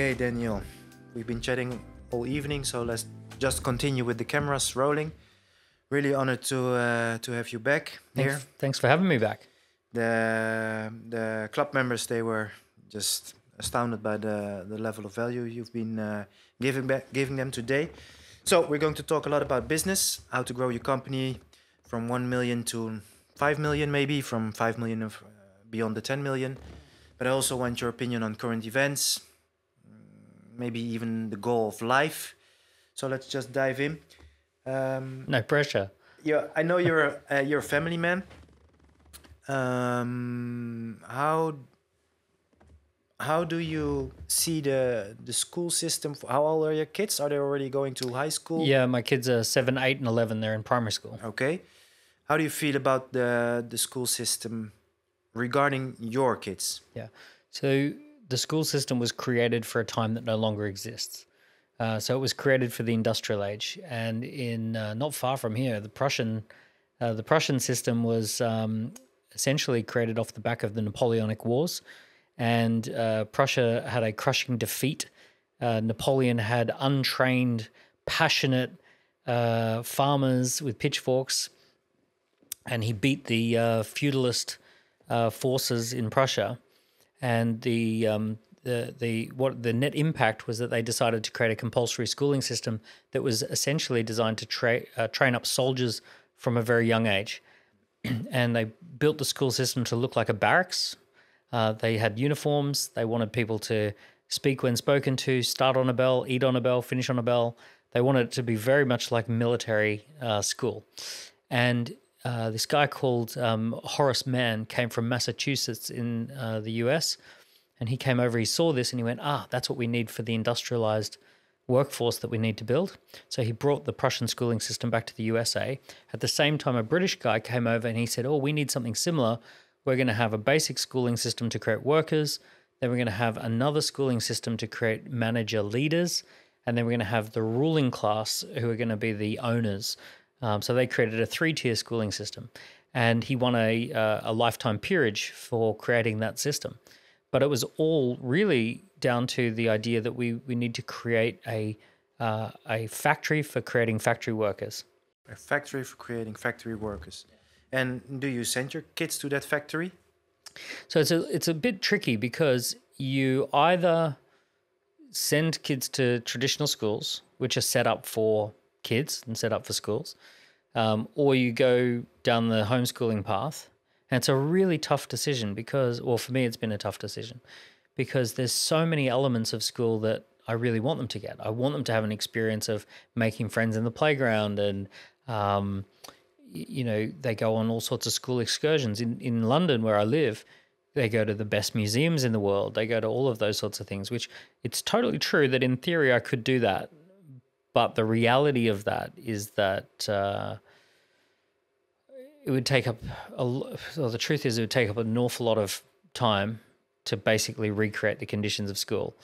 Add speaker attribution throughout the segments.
Speaker 1: Okay, Daniel, we've been chatting all evening, so let's just continue with the cameras rolling. Really honored to have you back here.
Speaker 2: Thanks for having me back.
Speaker 1: The club members, they were just astounded by the level of value you've been giving them today. So we're going to talk a lot about business, how to grow your company from 1 million to 5 million, maybe from 5 million of beyond the 10 million. But I also want your opinion on current events, maybe even the goal of life. So let's just dive in.
Speaker 2: No pressure.
Speaker 1: Yeah, I know you're a family man. How do you see the school system? How old are your kids? Are they already going to high school?
Speaker 2: Yeah, my kids are 7, 8, and 11. They're in primary school.
Speaker 1: Okay. How do you feel about the school system regarding your kids?
Speaker 2: Yeah. So the school system was created for a time that no longer exists. So it was created for the industrial age, and in not far from here, the Prussian system was essentially created off the back of the Napoleonic Wars, and Prussia had a crushing defeat. Napoleon had untrained, passionate farmers with pitchforks, and he beat the feudalist forces in Prussia, and the net impact was that they decided to create a compulsory schooling system that was essentially designed to train up soldiers from a very young age. And they built the school system to look like a barracks. They had uniforms. They wanted people to speak when spoken to, start on a bell, eat on a bell, finish on a bell. They wanted it to be very much like military school. And this guy called Horace Mann came from Massachusetts in the US. And he came over, he saw this, and he went, that's what we need for the industrialized workforce that we need to build. So he brought the Prussian schooling system back to the USA. At the same time, a British guy came over and he said, we need something similar. We're going to have a basic schooling system to create workers. Then we're going to have another schooling system to create manager leaders. And then we're going to have the ruling class who are going to be the owners. So they created a 3-tier schooling system. And he won a lifetime peerage for creating that system. But it was all really down to the idea that we need to create a factory for creating factory workers.
Speaker 1: A factory for creating factory workers. And do you send your kids to that factory?
Speaker 2: So it's a bit tricky because you either send kids to traditional schools, which are set up for kids and set up for schools, or you go down the homeschooling path. And it's a really tough decision because, or for me, it's been a tough decision because there's so many elements of school that I really want them to get. I want them to have an experience of making friends in the playground and, they go on all sorts of school excursions. In London, where I live, they go to the best museums in the world. They go to all of those sorts of things, which it's totally true that in theory I could do that. But the reality of that is that it would take up the truth is it would take up an awful lot of time to basically recreate the conditions of school.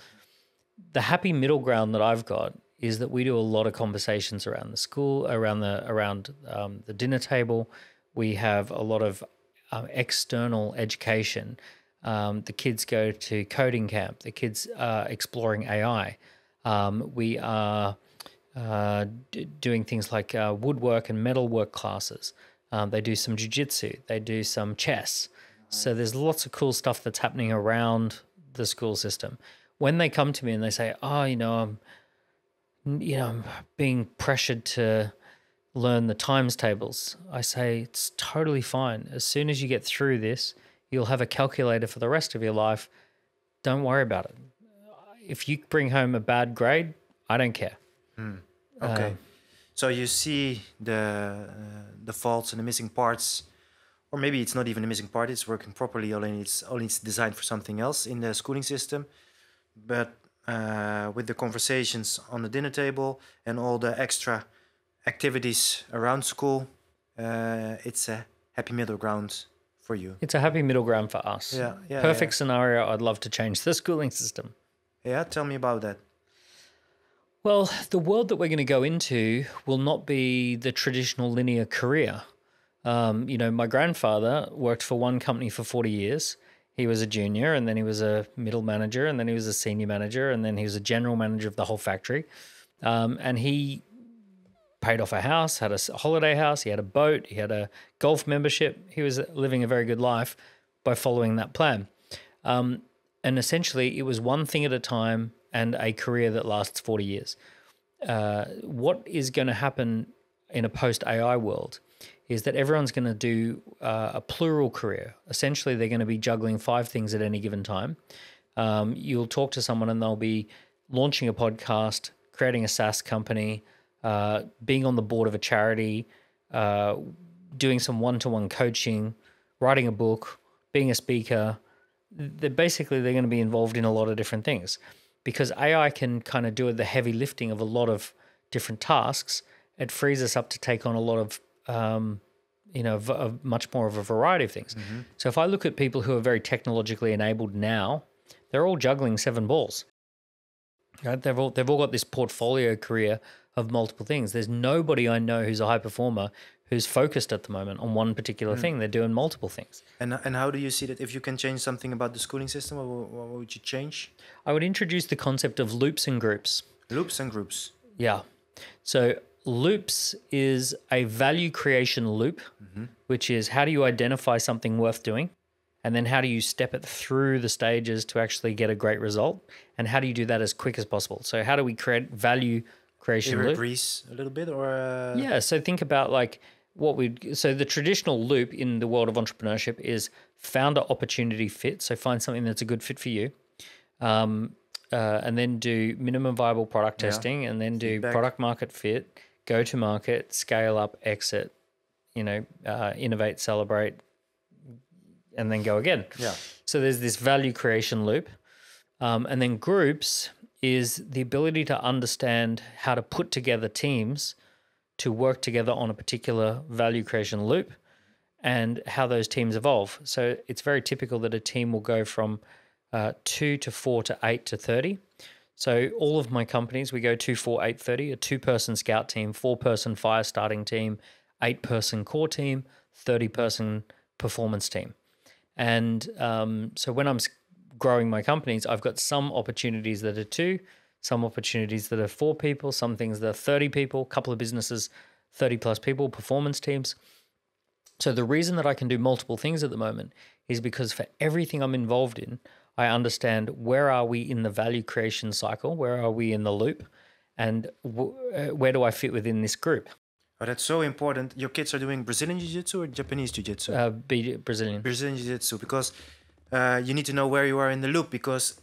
Speaker 2: The happy middle ground that I've got is that we do a lot of conversations around the school, around the dinner table. We have a lot of external education. The kids go to coding camp. The kids are exploring AI. We are doing things like woodwork and metalwork classes. They do some jiu-jitsu, they do some chess. So there's lots of cool stuff that's happening around the school system. When they come to me and they say, I'm being pressured to learn the times tables, I say, it's totally fine. As soon as you get through this, you'll have a calculator for the rest of your life. Don't worry about it. If you bring home a bad grade, I don't care.
Speaker 1: Okay. So you see the faults and the missing parts, or maybe it's not even a missing part, it's working properly, only it's designed for something else in the schooling system. But with the conversations on the dinner table and all the extra activities around school, it's a happy middle ground for you.
Speaker 2: It's a happy middle ground for us. Perfect scenario, I'd love to change the schooling system.
Speaker 1: Yeah, tell me about that.
Speaker 2: Well, the world that we're going to go into will not be the traditional linear career. My grandfather worked for one company for 40 years. He was a junior, and then he was a middle manager, and then he was a senior manager, and then he was a general manager of the whole factory. And he paid off a house, had a holiday house, he had a boat, he had a golf membership. He was living a very good life by following that plan. And essentially, it was one thing at a time and a career that lasts 40 years. What is going to happen in a post-AI world is that everyone's going to do a plural career. Essentially, they're going to be juggling 5 things at any given time. You'll talk to someone and they'll be launching a podcast, creating a SaaS company, being on the board of a charity, doing some one-to-one coaching, writing a book, being a speaker. They're going to be involved in a lot of different things because AI can kind of do the heavy lifting of a lot of different tasks. It frees us up to take on a lot of, much more of a variety of things. Mm-hmm. So if I look at people who are very technologically enabled now, they're all juggling 7 balls. Right? They've all got this portfolio career of multiple things. There's nobody I know who's a high performer who's focused at the moment on one particular thing. They're doing multiple things.
Speaker 1: And how do you see that? If you can change something about the schooling system, what would you change?
Speaker 2: I would introduce the concept of loops and groups.
Speaker 1: Loops and groups.
Speaker 2: Yeah. So loops is a value creation loop, which is how do you identify something worth doing? And then how do you step it through the stages to actually get a great result? And how do you do that as quick as possible? So how do we create value creation loop?
Speaker 1: Grease a little bit or?
Speaker 2: Yeah. So think about so the traditional loop in the world of entrepreneurship is founder opportunity fit. So find something that's a good fit for you. And then do minimum viable product testing and then do product market fit, go to market, scale up, exit, innovate, celebrate, and then go again. Yeah. So there's this value creation loop. And then groups is the ability to understand how to put together teams to work together on a particular value creation loop and how those teams evolve. So it's very typical that a team will go from 2 to 4 to 8 to 30. So all of my companies, we go 2, 4, 8, 30, a 2-person scout team, 4-person fire starting team, 8-person core team, 30-person performance team. And so when I'm growing my companies, I've got some opportunities that are 2, some opportunities that are 4 people, some things that are 30 people, a couple of businesses, 30 plus people, performance teams. So the reason that I can do multiple things at the moment is because for everything I'm involved in, I understand where are we in the value creation cycle, where are we in the loop, and where do I fit within this group.
Speaker 1: Oh, that's so important. Your kids are doing Brazilian Jiu-Jitsu or Japanese Jiu-Jitsu?
Speaker 2: Brazilian.
Speaker 1: Brazilian Jiu-Jitsu, because you need to know where you are in the loop. Because,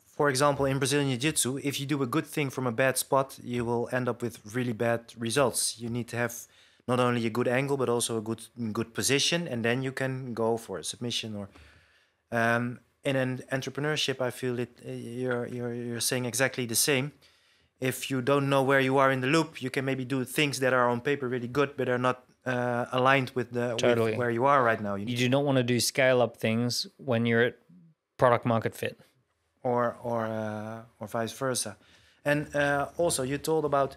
Speaker 1: for example, in Brazilian Jiu-Jitsu, if you do a good thing from a bad spot, you will end up with really bad results. You need to have not only a good angle, but also a good position, and then you can go for a submission. Or in an entrepreneurship, I feel it. You're saying exactly the same. If you don't know where you are in the loop, you can maybe do things that are on paper really good, but are not aligned with with where you are right now.
Speaker 2: You do not want to do scale up things when you're at product market fit,
Speaker 1: or vice versa. And also, you told about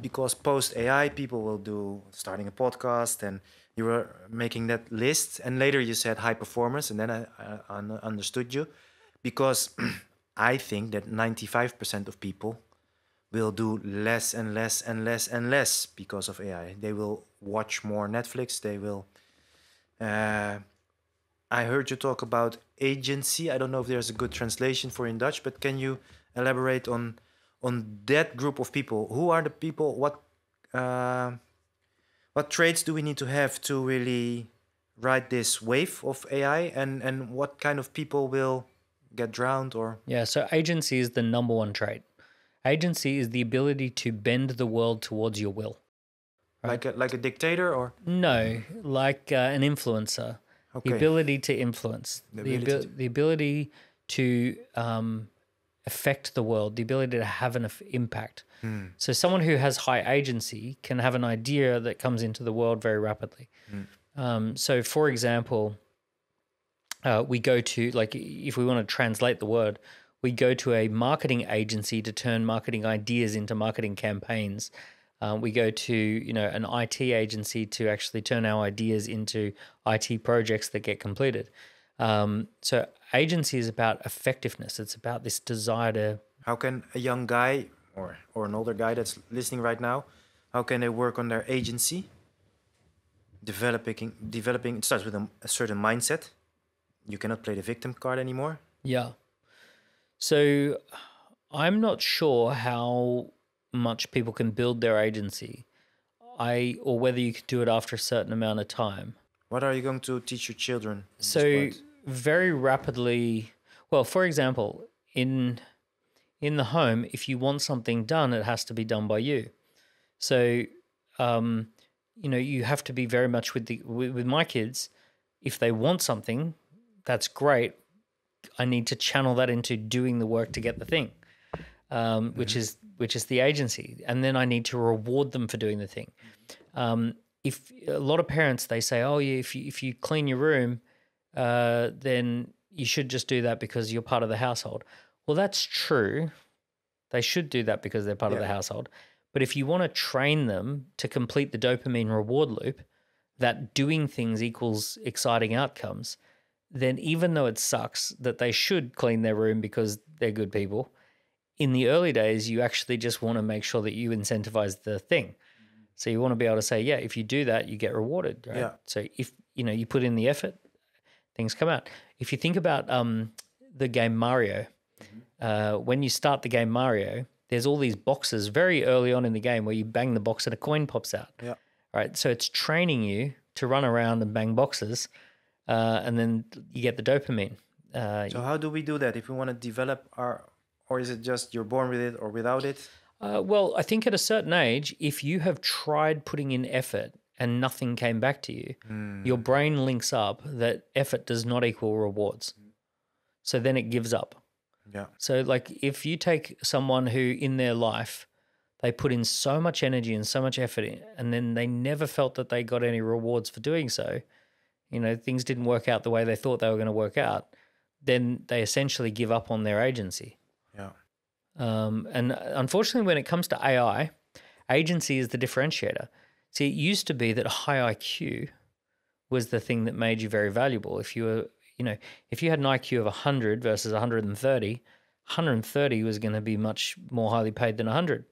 Speaker 1: because post AI, people will do starting a podcast, and you were making that list, and later you said high performance, and then I understood you, because I think that 95% of people will do less and less and less and less because of AI. They will watch more Netflix. They will. I heard you talk about agency. I don't know if there's a good translation for in Dutch, but can you elaborate on that group of people? Who are the people? What traits do we need to have to really ride this wave of AI? And what kind of people will get drowned or?
Speaker 2: Yeah. So agency is the number one trait. Agency is the ability to bend the world towards your will.
Speaker 1: Right? Like a dictator or?
Speaker 2: No, like an influencer. Okay. The ability to influence. The ability to affect the world. The ability to have an impact. So someone who has high agency can have an idea that comes into the world very rapidly. So for example, we go to, if we want to translate the word, we go to a marketing agency to turn marketing ideas into marketing campaigns. We go to, an IT agency to actually turn our ideas into IT projects that get completed. So agency is about effectiveness. It's about this desire to.
Speaker 1: How can a young guy or an older guy that's listening right now, how can they work on their agency? Developing. It starts with a certain mindset. You cannot play the victim card anymore.
Speaker 2: Yeah. So I'm not sure how much people can build their agency, or whether you can do it after a certain amount of time.
Speaker 1: What are you going to teach your children?
Speaker 2: So very rapidly, well, for example, in the home, if you want something done, it has to be done by you. So, you have to be very much with my kids. If they want something, that's great. I need to channel that into doing the work to get the thing, which is the agency, and then I need to reward them for doing the thing. If a lot of parents, they say, "Oh, yeah, if you clean your room, then you should just do that because you're part of the household." Well, that's true. They should do that because they're part of the household. But if you want to train them to complete the dopamine reward loop, that doing things equals exciting outcomes, then even though it sucks that they should clean their room because they're good people, in the early days, you actually just want to make sure that you incentivize the thing. So you want to be able to say, yeah, if you do that, you get rewarded, right? Yeah. So if you put in the effort, things come out. If you think about the game Mario, when you start the game Mario, there's all these boxes very early on in the game where you bang the box and a coin pops out. Yeah. Right. So it's training you to run around and bang boxes, and then you get the dopamine.
Speaker 1: So how do we do that if we want to develop or is it just you're born with it or without it?
Speaker 2: Well, I think at a certain age, if you have tried putting in effort and nothing came back to you, your brain links up that effort does not equal rewards. So then it gives up. Yeah. So like if you take someone who in their life, they put in so much energy and so much effort in, and then they never felt that they got any rewards for doing so, things didn't work out the way they thought they were going to work out, then they essentially give up on their agency. Yeah. And unfortunately, when it comes to AI, agency is the differentiator. See, it used to be that high IQ was the thing that made you very valuable. If you were, if you had an IQ of 100 versus 130, 130 was going to be much more highly paid than 100.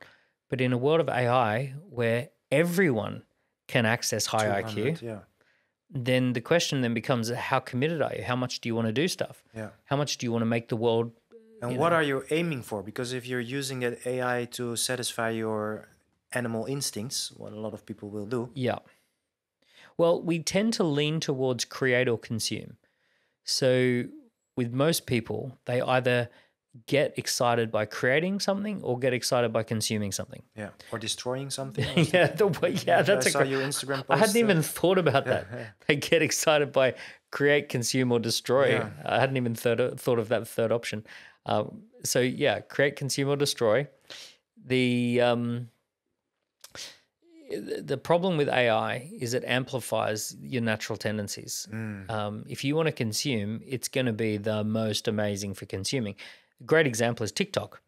Speaker 2: But in a world of AI where everyone can access high IQ, then the question then becomes, how committed are you? How much do you want to do stuff? Yeah. How much do you want to make the world?
Speaker 1: And what are you aiming for? Because if you're using an AI to satisfy your animal instincts, what a lot of people will do.
Speaker 2: Yeah. Well, we tend to lean towards create or consume. So with most people, they either get excited by creating something or get excited by consuming something.
Speaker 1: Yeah, or destroying something.
Speaker 2: That's
Speaker 1: I saw your Instagram post.
Speaker 2: I hadn't even thought about that. They get excited by create, consume, or destroy. Yeah. I hadn't even thought of that third option. So yeah, create, consume, or destroy. The problem with AI is it amplifies your natural tendencies. If you want to consume, it's going to be the most amazing for consuming. A great example is TikTok.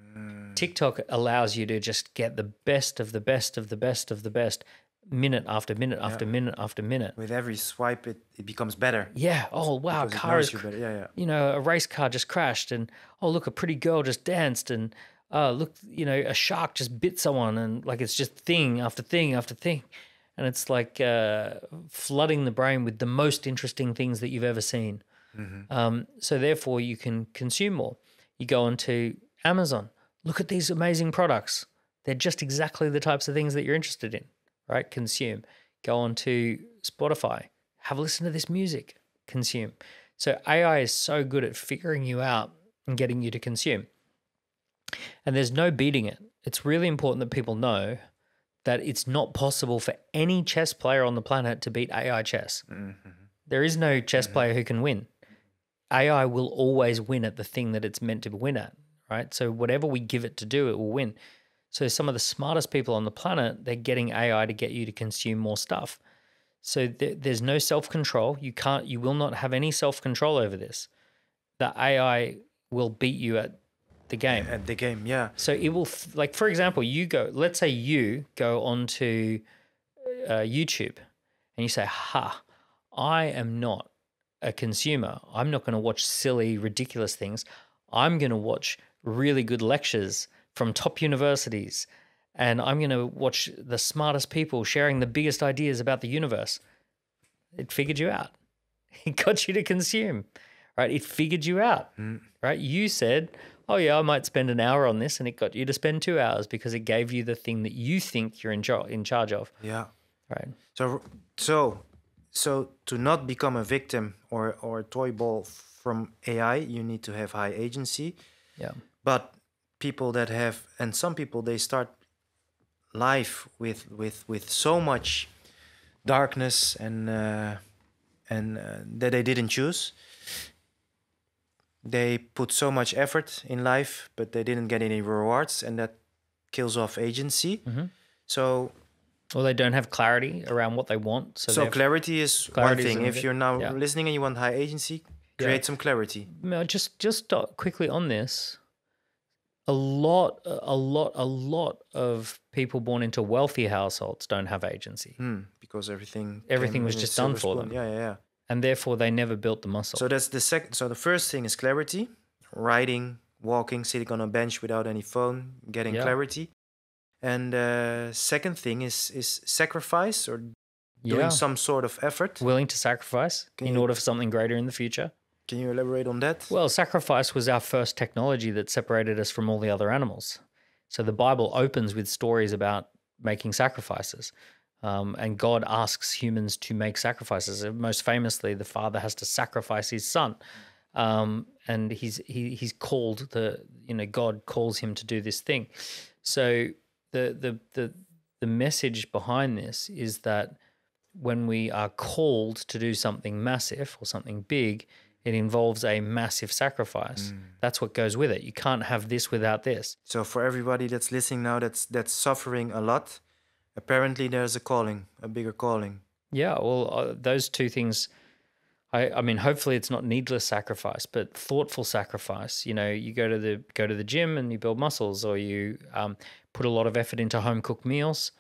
Speaker 2: TikTok allows you to just get the best of the best of the best of the best, minute after minute after minute after minute.
Speaker 1: With every swipe, it becomes better.
Speaker 2: Yeah. Oh, wow. A race car just crashed, and oh, look, a pretty girl just danced, and look, a shark just bit someone, and like it's just thing after thing after thing. And it's like flooding the brain with the most interesting things that you've ever seen. So therefore you can consume more. You go onto Amazon, look at these amazing products. They're just exactly the types of things that you're interested in, right? Consume. Go on to Spotify, have a listen to this music, consume. So AI is so good at figuring you out and getting you to consume. And there's no beating it. It's really important that people know that it's not possible for any chess player on the planet to beat AI chess. There is no chess player who can win. AI will always win at the thing that it's meant to win at, right? So whatever we give it to do, it will win. So some of the smartest people on the planet, they're getting AI to get you to consume more stuff. So there's no self-control. You will not have any self-control over this. The AI will beat you at the game.
Speaker 1: At the game, yeah.
Speaker 2: So it will, like, for example, let's say you go onto YouTube and you say, I am not a consumer, I'm not going to watch silly, ridiculous things. I'm going to watch really good lectures from top universities, and I'm going to watch the smartest people sharing the biggest ideas about the universe. It figured you out. It got you to consume, right? It figured you out, right? You said, oh yeah, I might spend an hour on this, and it got you to spend 2 hours because it gave you the thing that you think you're in charge of.
Speaker 1: Yeah.
Speaker 2: Right.
Speaker 1: So to not become a victim or a toy ball from AI, you need to have high agency.
Speaker 2: Yeah.
Speaker 1: But people that have, and some people, they start life with so much darkness and that they didn't choose. They put so much effort in life, but they didn't get any rewards, and that kills off agency. So,
Speaker 2: or they don't have clarity around what they want. So
Speaker 1: clarity is one thing. If you're now listening and you want high agency, create some clarity.
Speaker 2: No, just quickly on this. A lot of people born into wealthy households don't have agency.
Speaker 1: Because everything
Speaker 2: was just done for them.
Speaker 1: Yeah.
Speaker 2: And therefore they never built the muscle.
Speaker 1: So that's the second. So the first thing is clarity, writing, walking, sitting on a bench without any phone, getting clarity. And second thing is sacrifice, or doing some sort of effort.
Speaker 2: Willing to sacrifice in order for something greater in the future.
Speaker 1: Can you elaborate on that?
Speaker 2: Well, sacrifice was our first technology that separated us from all the other animals. So the Bible opens with stories about making sacrifices. And God asks humans to make sacrifices. Most famously, the father has to sacrifice his son. And he's called, God calls him to do this thing. So the message behind this is that when we are called to do something massive or something big, it involves a massive sacrifice. That's what goes with it. You can't have this without this.
Speaker 1: So for everybody that's listening now, that's suffering a lot, apparently there's a calling, a bigger calling.
Speaker 2: Yeah, well, those two things, I mean, hopefully it's not needless sacrifice, but thoughtful sacrifice. You go to the gym and you build muscles, or you put a lot of effort into home cooked meals,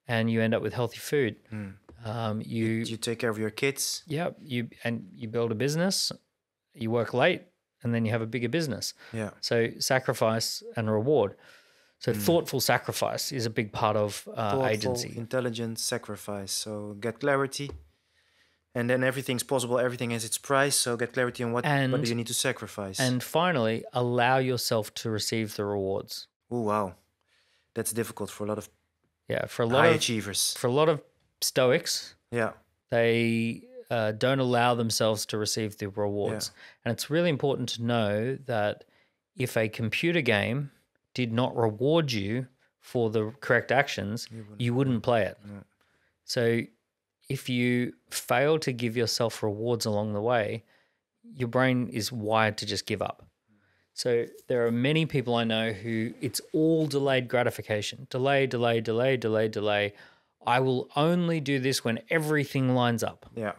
Speaker 2: and you end up with healthy food. You
Speaker 1: take care of your kids.
Speaker 2: Yeah, you build a business. You work late, and then you have a bigger business.
Speaker 1: Yeah.
Speaker 2: So sacrifice and reward. So thoughtful sacrifice is a big part of agency.
Speaker 1: Intelligent sacrifice. So get clarity, and then everything's possible. Everything has its price. So get clarity on what do you need to sacrifice.
Speaker 2: And finally, allow yourself to receive the rewards.
Speaker 1: Oh wow, that's difficult for a lot of
Speaker 2: high
Speaker 1: achievers.
Speaker 2: For a lot of Stoics, they don't allow themselves to receive the rewards. And it's really important to know that if a computer game did not reward you for the correct actions, you wouldn't play it.
Speaker 1: No.
Speaker 2: So if you fail to give yourself rewards along the way, your brain is wired to just give up. So there are many people I know who it's all delayed gratification. Delay. I will only do this when everything lines up.
Speaker 1: Yeah.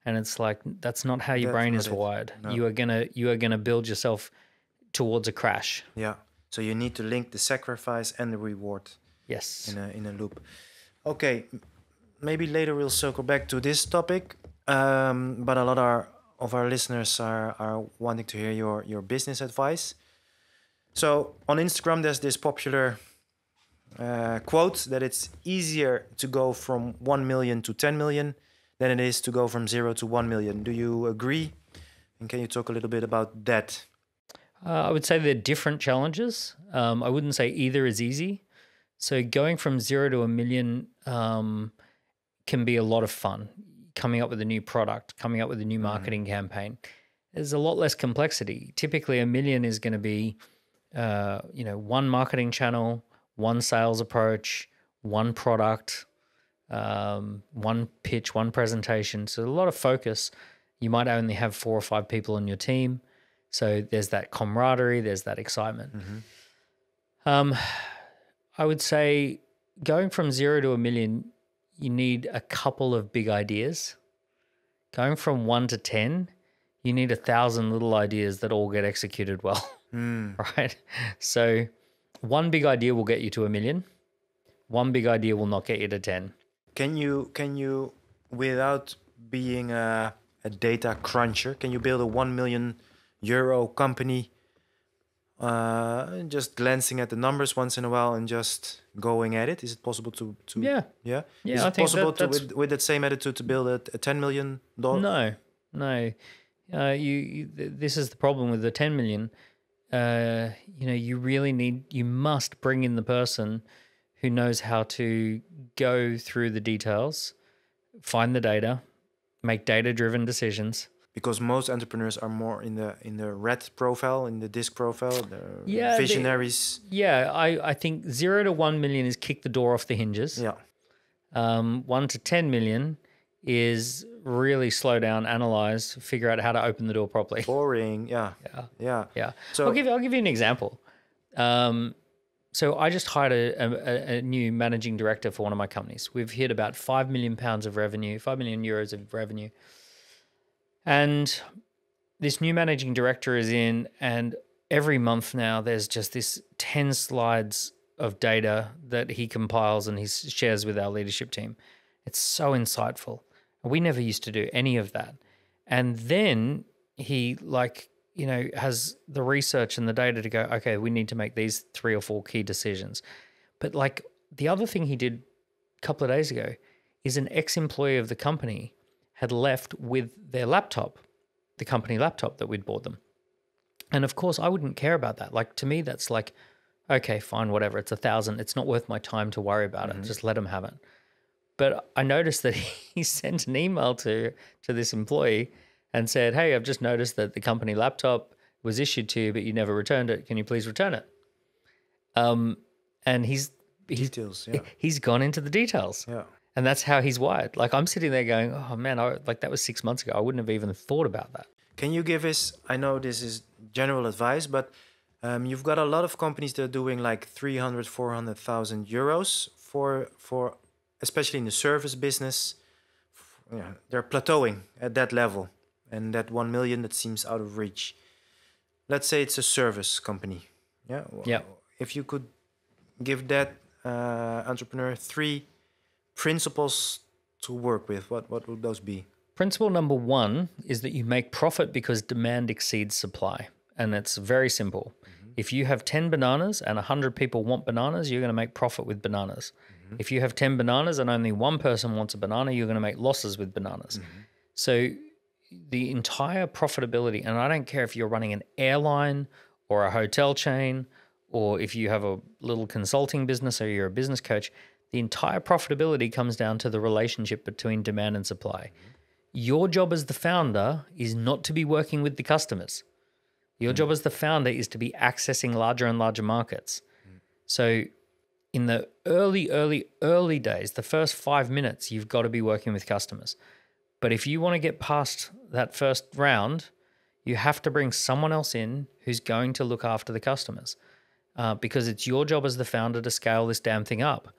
Speaker 2: And it's like, that's not how your brain is wired. No. You are gonna build yourself towards a crash.
Speaker 1: Yeah. So you need to link the sacrifice and the reward.
Speaker 2: Yes.
Speaker 1: In a loop. Okay. Maybe later we'll circle back to this topic. But a lot of our listeners are wanting to hear your business advice. So on Instagram, there's this popular quote that it's easier to go from 1 million to 10 million than it is to go from 0 to 1 million. Do you agree? And can you talk a little bit about that?
Speaker 2: I would say they're different challenges. I wouldn't say either is easy. So going from 0 to 1 million can be a lot of fun. Coming up with a new product, coming up with a new marketing campaign. There's a lot less complexity. Typically, 1 million is going to be, one marketing channel, one sales approach, one product, one pitch, one presentation. So a lot of focus. You might only have 4 or 5 people on your team. So there's that camaraderie, there's that excitement. I would say going from 0 to 1 million, you need a couple of big ideas. Going from 1 to 10, you need 1,000 little ideas that all get executed well, right? So one big idea will get you to 1 million. One big idea will not get you to 10.
Speaker 1: Can you, without being a a data cruncher? Can you build a 1 million euro company just glancing at the numbers once in a while and just going at it? Is it possible to
Speaker 2: Yeah.
Speaker 1: yeah?
Speaker 2: Yeah,
Speaker 1: Is
Speaker 2: I
Speaker 1: it
Speaker 2: think
Speaker 1: possible
Speaker 2: that's
Speaker 1: with that same attitude to build a $10 million?
Speaker 2: no. This is the problem with the 10 million. You must bring in the person who knows how to go through the details, find the data, make data-driven decisions.
Speaker 1: Because most entrepreneurs are more in the red profile, in the disc profile, the
Speaker 2: Yeah,
Speaker 1: visionaries.
Speaker 2: I think 0 to 1 million is kick the door off the hinges.
Speaker 1: Yeah.
Speaker 2: 1 to 10 million is really slow down, analyze, figure out how to open the door properly.
Speaker 1: Boring. Yeah. So
Speaker 2: I'll give you an example. So I just hired a new managing director for one of my companies. We've hit about £5 million of revenue, 5 million euros of revenue. And this new managing director is in, and every month now there's just this 10 slides of data that he compiles and he shares with our leadership team. It's so insightful. We never used to do any of that. And then he has the research and the data to go, okay, we need to make these 3 or 4 key decisions. But like the other thing he did a couple of days ago is an ex-employee of the company had left with their laptop, the company laptop that we'd bought them. And of course, I wouldn't care about that. Like to me, that's like, okay, fine, whatever. It's $1,000. It's not worth my time to worry about it. Just let them have it. But I noticed that he sent an email to this employee and said, hey, I've just noticed that the company laptop was issued to you, but you never returned it. Can you please return it? And he's gone into the details.
Speaker 1: Yeah.
Speaker 2: And that's how he's wired. Like I'm sitting there going, oh man, that was 6 months ago. I wouldn't have even thought about that.
Speaker 1: Can you give us, I know this is general advice, but you've got a lot of companies that are doing like 300, 400,000 euros for especially in the service business. Yeah, they're plateauing at that level. And that 1 million, that seems out of reach. Let's say it's a service company. Yeah.
Speaker 2: Yeah.
Speaker 1: If you could give that entrepreneur 3 principles to work with, what would those be?
Speaker 2: Principle number 1 is that you make profit because demand exceeds supply. And it's very simple. If you have 10 bananas and 100 people want bananas, you're going to make profit with bananas. If you have 10 bananas and only one person wants a banana, you're going to make losses with bananas. So the entire profitability, and I don't care if you're running an airline or a hotel chain, or if you have a little consulting business or you're a business coach, the entire profitability comes down to the relationship between demand and supply. Your job as the founder is not to be working with the customers. Your job as the founder is to be accessing larger and larger markets. So in the early days, the first 5 minutes, you've got to be working with customers. But if you want to get past that first round, you have to bring someone else in who's going to look after the customers, because it's your job as the founder to scale this damn thing up.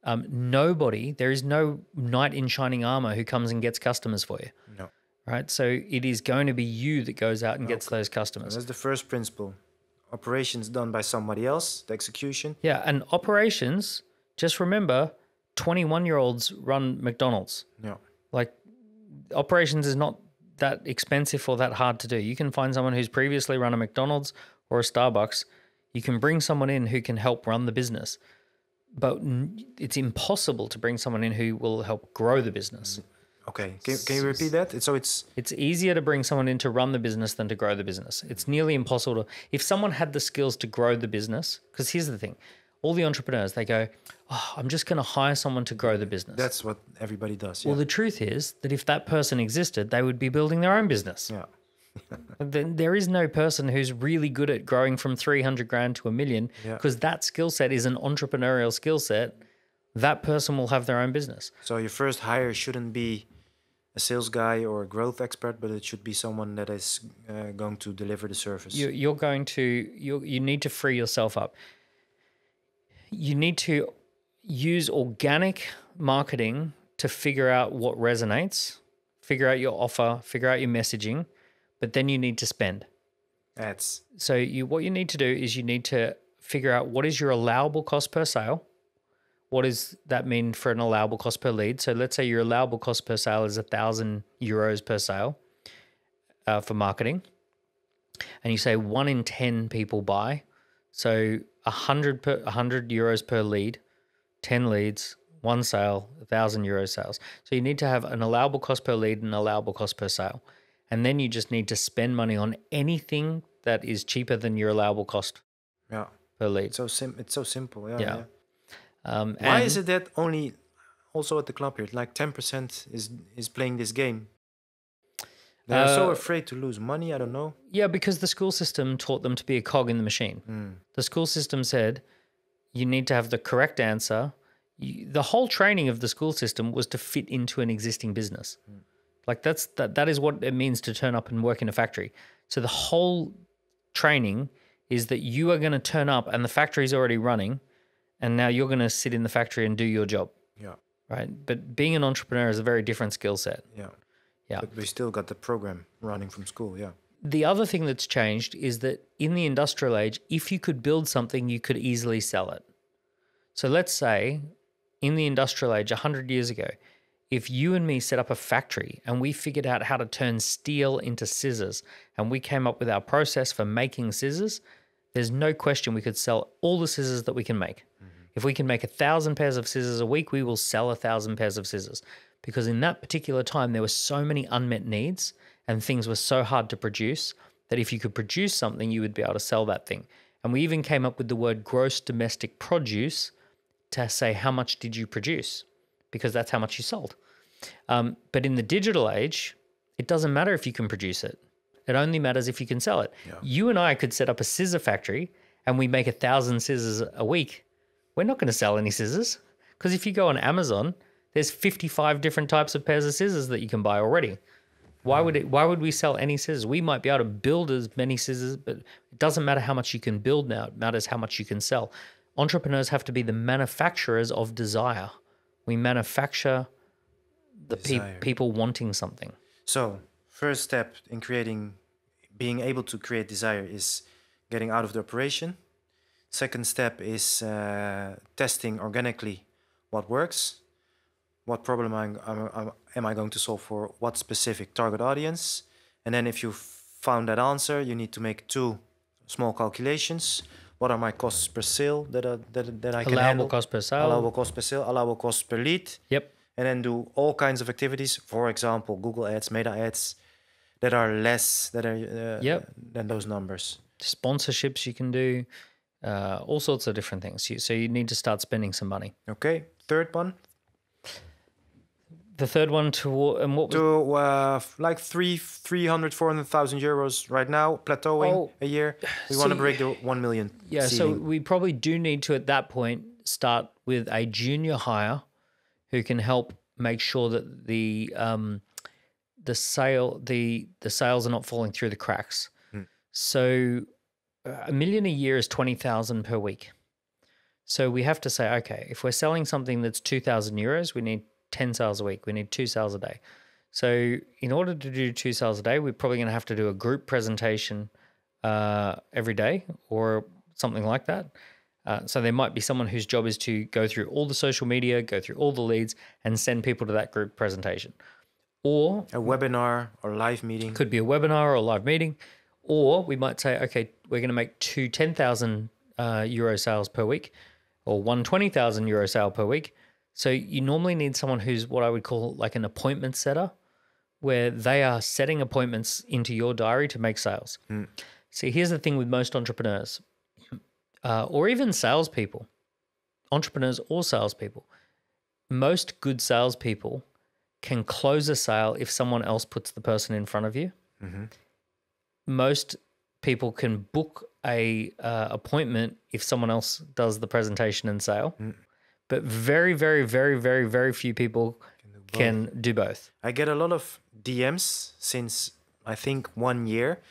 Speaker 2: There is no knight in shining armor who comes and gets customers for you.
Speaker 1: No.
Speaker 2: Right? So it is going to be you that goes out and gets those customers.
Speaker 1: That's the first principle. Operations done by somebody else, the execution.
Speaker 2: Yeah, and operations, just remember, 21-year-olds run McDonald's.
Speaker 1: Yeah.
Speaker 2: Like, operations is not that expensive or that hard to do. You can find someone who's previously run a McDonald's or a Starbucks. You can bring someone in who can help run the business. But it's impossible to bring someone in who will help grow the business.
Speaker 1: Okay, can you repeat that?
Speaker 2: It's easier to bring someone in to run the business than to grow the business. It's nearly impossible to, if someone had the skills to grow the business, because here's the thing, all the entrepreneurs, they go, oh, I'm just going to hire someone to grow the business.
Speaker 1: That's what everybody does. Yeah.
Speaker 2: Well, the truth is that if that person existed, they would be building their own business.
Speaker 1: Yeah.
Speaker 2: Then there is no person who's really good at growing from 300 grand to $1 million, because that skill set is an entrepreneurial skill set. That person will have their own business.
Speaker 1: So your first hire shouldn't be a sales guy or a growth expert, but it should be someone that is going to deliver the service.
Speaker 2: You need to free yourself up. You need to use organic marketing to figure out what resonates, figure out your offer, figure out your messaging, but then you need to spend.
Speaker 1: Ads.
Speaker 2: So what you need to do is you need to figure out what is your allowable cost per sale. What does that mean for an allowable cost per lead? So let's say your allowable cost per sale is 1,000 euros per sale. for marketing, and you say 1 in 10 people buy, so 100 euros per lead, 10 leads, 1 sale, 1,000 euro sales. So you need to have an allowable cost per lead and allowable cost per sale. And then you just need to spend money on anything that is cheaper than your allowable cost per lead.
Speaker 1: It's so simple.
Speaker 2: Yeah.
Speaker 1: Why is it that only also at the club here, like 10% is playing this game? They're so afraid to lose money. I don't know.
Speaker 2: Yeah, because the school system taught them to be a cog in the machine. The school system said you need to have the correct answer. The whole training of the school system was to fit into an existing business. Like that is what it means to turn up and work in a factory. So the whole training is that you are going to turn up and the factory is already running, and now you're going to sit in the factory and do your job.
Speaker 1: Yeah.
Speaker 2: Right. But being an entrepreneur is a very different skill set.
Speaker 1: Yeah.
Speaker 2: Yeah.
Speaker 1: But we still got the program running from school. Yeah.
Speaker 2: The other thing that's changed is that in the industrial age, if you could build something, you could easily sell it. So let's say in the industrial age, 100 years ago, if you and me set up a factory and we figured out how to turn steel into scissors and we came up with our process for making scissors, there's no question we could sell all the scissors that we can make. If we can make 1,000 pairs of scissors a week, we will sell 1,000 pairs of scissors. Because in that particular time, there were so many unmet needs and things were so hard to produce that if you could produce something, you would be able to sell that thing. And we even came up with the word gross domestic produce to say how much did you produce, because that's how much you sold. But in the digital age, it doesn't matter if you can produce it. It only matters if you can sell it. Yeah. You and I could set up a scissor factory and we make 1,000 scissors a week. We're not going to sell any scissors, because if you go on Amazon, there's 55 different types of pairs of scissors that you can buy already. Why would we sell any scissors? We might be able to build as many scissors, but it doesn't matter how much you can build now. It matters how much you can sell. Entrepreneurs have to be the manufacturers of desire. We manufacture the people wanting something.
Speaker 1: So first step in being able to create desire is getting out of the operation. Second step is testing organically what works. What problem am I going to solve for what specific target audience? And then if you found that answer, you need to make 2 small calculations. What are my costs per sale that I can handle?
Speaker 2: Allowable cost per sale.
Speaker 1: Allowable cost per sale, allowable cost per lead.
Speaker 2: Yep.
Speaker 1: And then do all kinds of activities, for example, Google ads, Meta ads, that are less than those numbers.
Speaker 2: Sponsorships you can do, all sorts of different things. So you need to start spending some money.
Speaker 1: Okay. Third one.
Speaker 2: The third one
Speaker 1: like 300,000-400,000 euros right now, plateauing a year. We want to break the 1 million.
Speaker 2: Yeah,
Speaker 1: ceiling.
Speaker 2: so we probably do need to at that point start with a junior hire who can help make sure that the sales are not falling through the cracks. So $1 million a year is 20,000 per week. So we have to say, okay, if we're selling something that's 2,000 euros, we need 10 sales a week. We need 2 sales a day. So in order to do 2 sales a day, we're probably going to have to do a group presentation every day or something like that. So there might be someone whose job is to go through all the social media, go through all the leads, and send people to that group presentation. Or
Speaker 1: a webinar or live meeting.
Speaker 2: Could be a webinar or a live meeting. Or we might say, okay, we're going to make 2 10,000 euro sales per week or 1 20,000 euro sale per week. So you normally need someone who's what I would call like an appointment setter, where they are setting appointments into your diary to make sales. See, here's the thing with most entrepreneurs or even salespeople, entrepreneurs or salespeople. Most good salespeople can close a sale if someone else puts the person in front of you. Most people can book a appointment if someone else does the presentation and sale. But very, very, very, very, very few people can do both.
Speaker 1: I get a lot of DMs since, I think, 1 year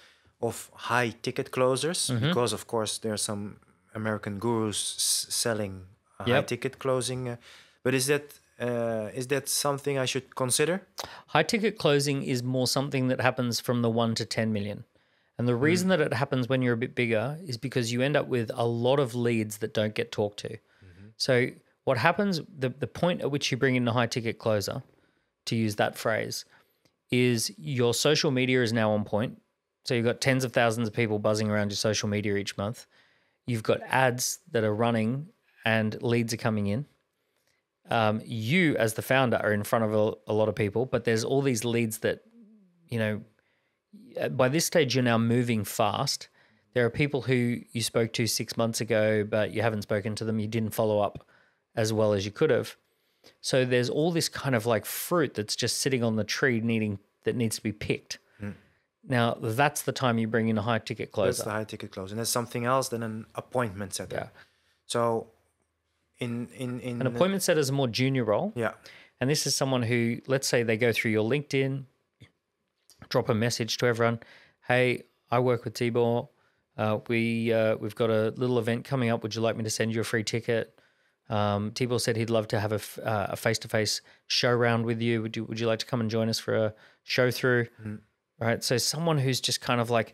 Speaker 1: of high ticket closers because, of course, there are some American gurus selling high ticket closing. But is that something I should consider?
Speaker 2: High ticket closing is more something that happens from the 1 to 10 million. And the reason that it happens when you're a bit bigger is because you end up with a lot of leads that don't get talked to. So what happens, the point at which you bring in a high ticket closer, to use that phrase, is your social media is now on point. So you've got tens of thousands of people buzzing around your social media each month. You've got ads that are running and leads are coming in. You as the founder are in front of a lot of people, but there's all these leads that, you know, by this stage you're now moving fast. There are people who you spoke to 6 months ago, but you haven't spoken to them. You didn't follow up as well as you could have. So there's all this kind of like fruit that's just sitting on the tree that needs to be picked. Now, that's the time you bring in a high-ticket closer.
Speaker 1: That's the high-ticket close. And there's something else than an appointment setter.
Speaker 2: Yeah.
Speaker 1: So in
Speaker 2: an appointment setter is a more junior role.
Speaker 1: Yeah.
Speaker 2: And this is someone who, let's say they go through your LinkedIn, drop a message to everyone, hey, I work with Tibor. We've got a little event coming up. Would you like me to send you a free ticket? Tibor said he'd love to have a face-to-face show round with you. Would you like to come and join us for a show through? Right. So someone who's just kind of like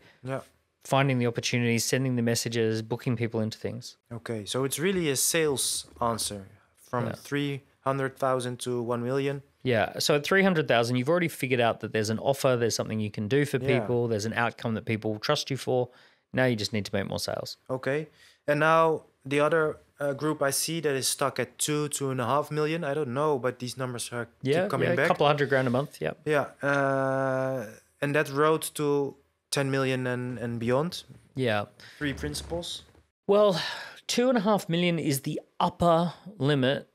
Speaker 2: finding the opportunities, sending the messages, booking people into things.
Speaker 1: Okay. So it's really a sales answer from 300,000 to 1 million.
Speaker 2: Yeah. So at 300,000, you've already figured out that there's an offer, there's something you can do for people, there's an outcome that people trust you for. Now you just need to make more sales.
Speaker 1: Okay. And now the other group I see that is stuck at 2.5 million. I don't know, but these numbers are keep coming back.
Speaker 2: A couple $100,000 a month. Yeah.
Speaker 1: Yeah. And that road to 10 million and beyond.
Speaker 2: Yeah.
Speaker 1: 3 principles.
Speaker 2: Well, 2.5 million is the upper limit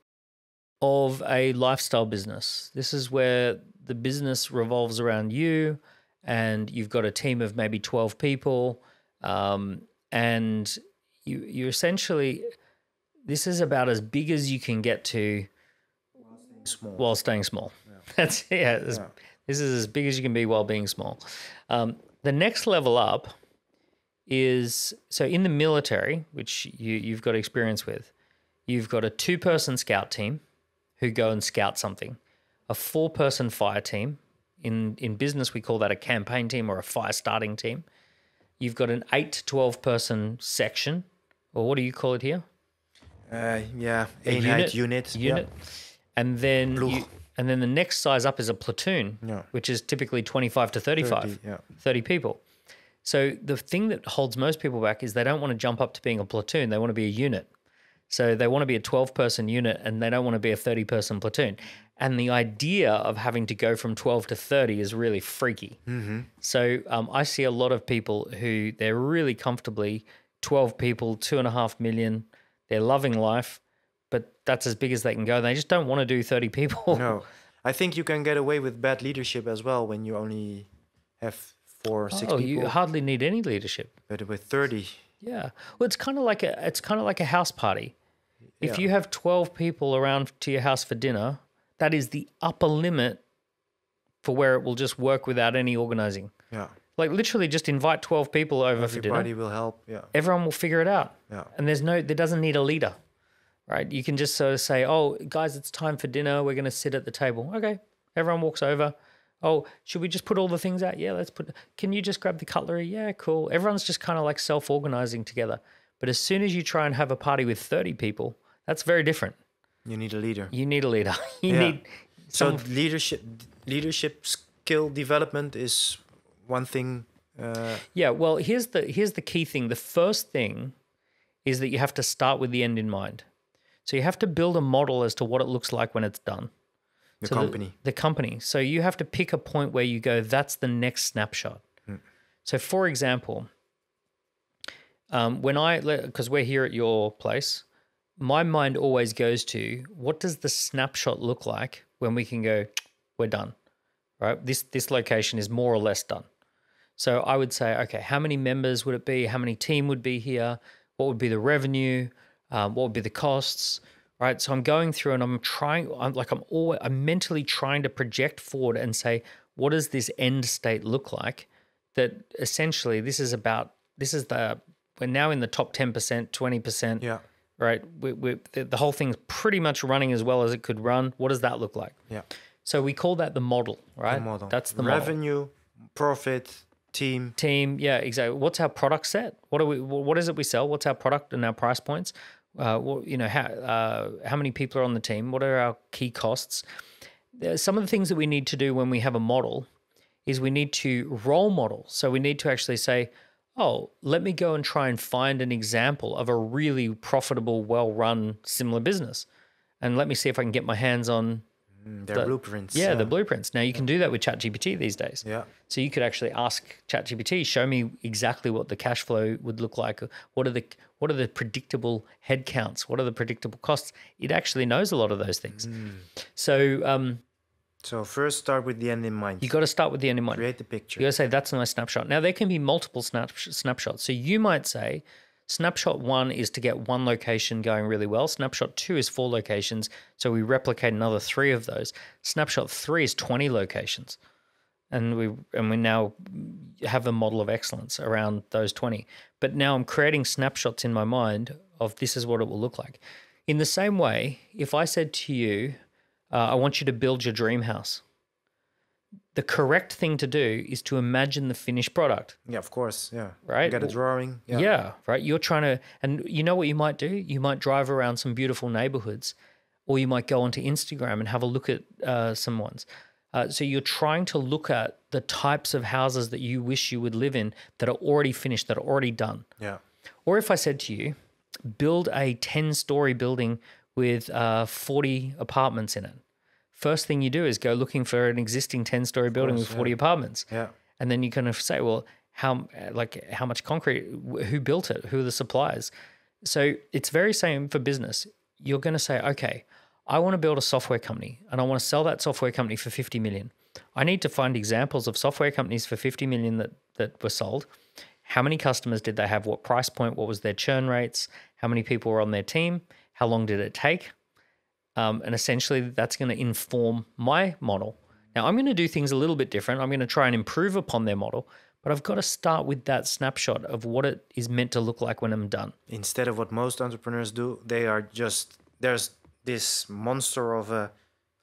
Speaker 2: of a lifestyle business. This is where the business revolves around you and you've got a team of maybe 12 people. And you essentially, this is about as big as you can get to while staying small. Yeah. This is as big as you can be while being small. The next level up is, so in the military, which you've got experience with, you've got a 2-person scout team who go and scout something, a 4-person fire team. In business, we call that a campaign team or a fire starting team. You've got an 8 to 12-person section, or what do you call it here?
Speaker 1: A unit.
Speaker 2: Yeah. And then and then the next size up is a platoon, which is typically 25 to 35, 30 people. So the thing that holds most people back is they don't want to jump up to being a platoon. They want to be a unit. So they want to be a 12-person unit and they don't want to be a 30-person platoon. And the idea of having to go from 12 to 30 is really freaky. So I see a lot of people who they're really comfortably 12 people, 2.5 million, they're loving life, but that's as big as they can go. They just don't want to do 30 people.
Speaker 1: No. I think you can get away with bad leadership as well when you only have 4 or 6 people.
Speaker 2: You hardly need any leadership.
Speaker 1: But with 30.
Speaker 2: Yeah. Well, it's kind of like a house party. If you have 12 people around to your house for dinner, that is the upper limit for where it will just work without any organizing. Yeah. Like literally just invite 12 people over for dinner.
Speaker 1: Everybody will help. Yeah.
Speaker 2: Everyone will figure it out.
Speaker 1: Yeah.
Speaker 2: And there doesn't need a leader. Right? You can just sort of say, oh, guys, it's time for dinner. We're going to sit at the table. Okay. Everyone walks over. Oh, should we just put all the things out? Yeah, can you just grab the cutlery? Yeah, cool. Everyone's just kind of like self-organizing together. But as soon as you try and have a party with 30 people, that's very different.
Speaker 1: You need a leader.
Speaker 2: You need a leader. You need
Speaker 1: so leadership skill development is one thing.
Speaker 2: Well, here's the key thing. The first thing is that you have to start with the end in mind. So you have to build a model as to what it looks like when it's done.
Speaker 1: The company.
Speaker 2: The company. So you have to pick a point where you go, that's the next snapshot. So for example, because we're here at your place, my mind always goes to, what does the snapshot look like when we can go, we're done, right? This location is more or less done. So I would say, okay, how many members would it be? How many team would be here? What would be the revenue? What would be the costs? Right. So I'm going through and I'm mentally trying to project forward and say, what does this end state look like? That essentially we're now in the top 10%, 20%. Yeah. Right. The whole thing's pretty much running as well as it could run. What does that look like? Yeah. So we call that the model, right?
Speaker 1: The model.
Speaker 2: That's the
Speaker 1: revenue,
Speaker 2: model.
Speaker 1: Profit, team.
Speaker 2: Yeah, exactly. What's our product set? What is it we sell? What's our product and our price points? How many people are on the team? What are our key costs? Some of the things that we need to do when we have a model is we need to role model. So we need to actually say, oh, let me go and try and find an example of a really profitable, well-run, similar business. And let me see if I can get my hands on
Speaker 1: their blueprints.
Speaker 2: Yeah, the blueprints. Now you can do that with ChatGPT these days.
Speaker 1: Yeah.
Speaker 2: So you could actually ask ChatGPT, show me exactly what the cash flow would look like. What are the predictable head counts? What are the predictable costs? It actually knows a lot of those things.
Speaker 1: So first start with the end in mind.
Speaker 2: You got to start with the end in mind.
Speaker 1: Create the picture.
Speaker 2: You got to say, that's my snapshot. Now there can be multiple snapshots. So you might say, snapshot 1 is to get 1 location going really well. Snapshot 2 is 4 locations. So we replicate another 3 of those. Snapshot 3 is 20 locations. And we now have a model of excellence around those 20. But now I'm creating snapshots in my mind of this is what it will look like. In the same way, if I said to you, I want you to build your dream house, the correct thing to do is to imagine the finished product.
Speaker 1: Yeah, of course. Yeah.
Speaker 2: Right.
Speaker 1: You got a drawing.
Speaker 2: Yeah. Right. You're trying to, and you know what you might do? You might drive around some beautiful neighborhoods, or you might go onto Instagram and have a look at some ones. So you're trying to look at the types of houses that you wish you would live in that are already finished, that are already done.
Speaker 1: Yeah.
Speaker 2: Or if I said to you, build a 10-story building with 40 apartments in it. First thing you do is go looking for an existing 10-story building with 40 apartments.
Speaker 1: Yeah.
Speaker 2: And then you kind of say, well, how much concrete, who built it? Who are the suppliers? So it's very same for business. You're going to say, okay, I want to build a software company and I want to sell that software company for 50 million. I need to find examples of software companies for 50 million that were sold. How many customers did they have? What price point? What was their churn rates? How many people were on their team? How long did it take? And essentially that's going to inform my model. Now I'm going to do things a little bit different. I'm going to try and improve upon their model, but I've got to start with that snapshot of what it is meant to look like when I'm done.
Speaker 1: Instead of what most entrepreneurs do, they are just, there's this monster of a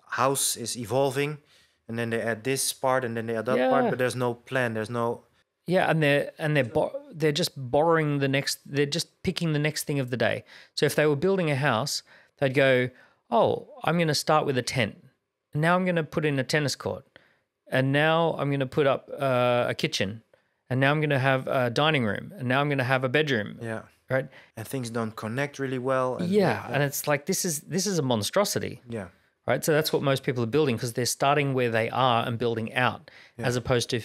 Speaker 1: house is evolving, and then they add this part and then they add that part, but there's no plan. There's no.
Speaker 2: Yeah, and they're just borrowing the next. They're just picking the next thing of the day. So if they were building a house, they'd go, oh, I'm going to start with a tent. And now I'm going to put in a tennis court. And now I'm going to put up a kitchen. And now I'm going to have a dining room. And now I'm going to have a bedroom.
Speaker 1: Yeah.
Speaker 2: Right.
Speaker 1: And things don't connect really well. And
Speaker 2: and it's like this is a monstrosity.
Speaker 1: Yeah.
Speaker 2: Right. So that's what most people are building, because they're starting where they are and building out, as opposed to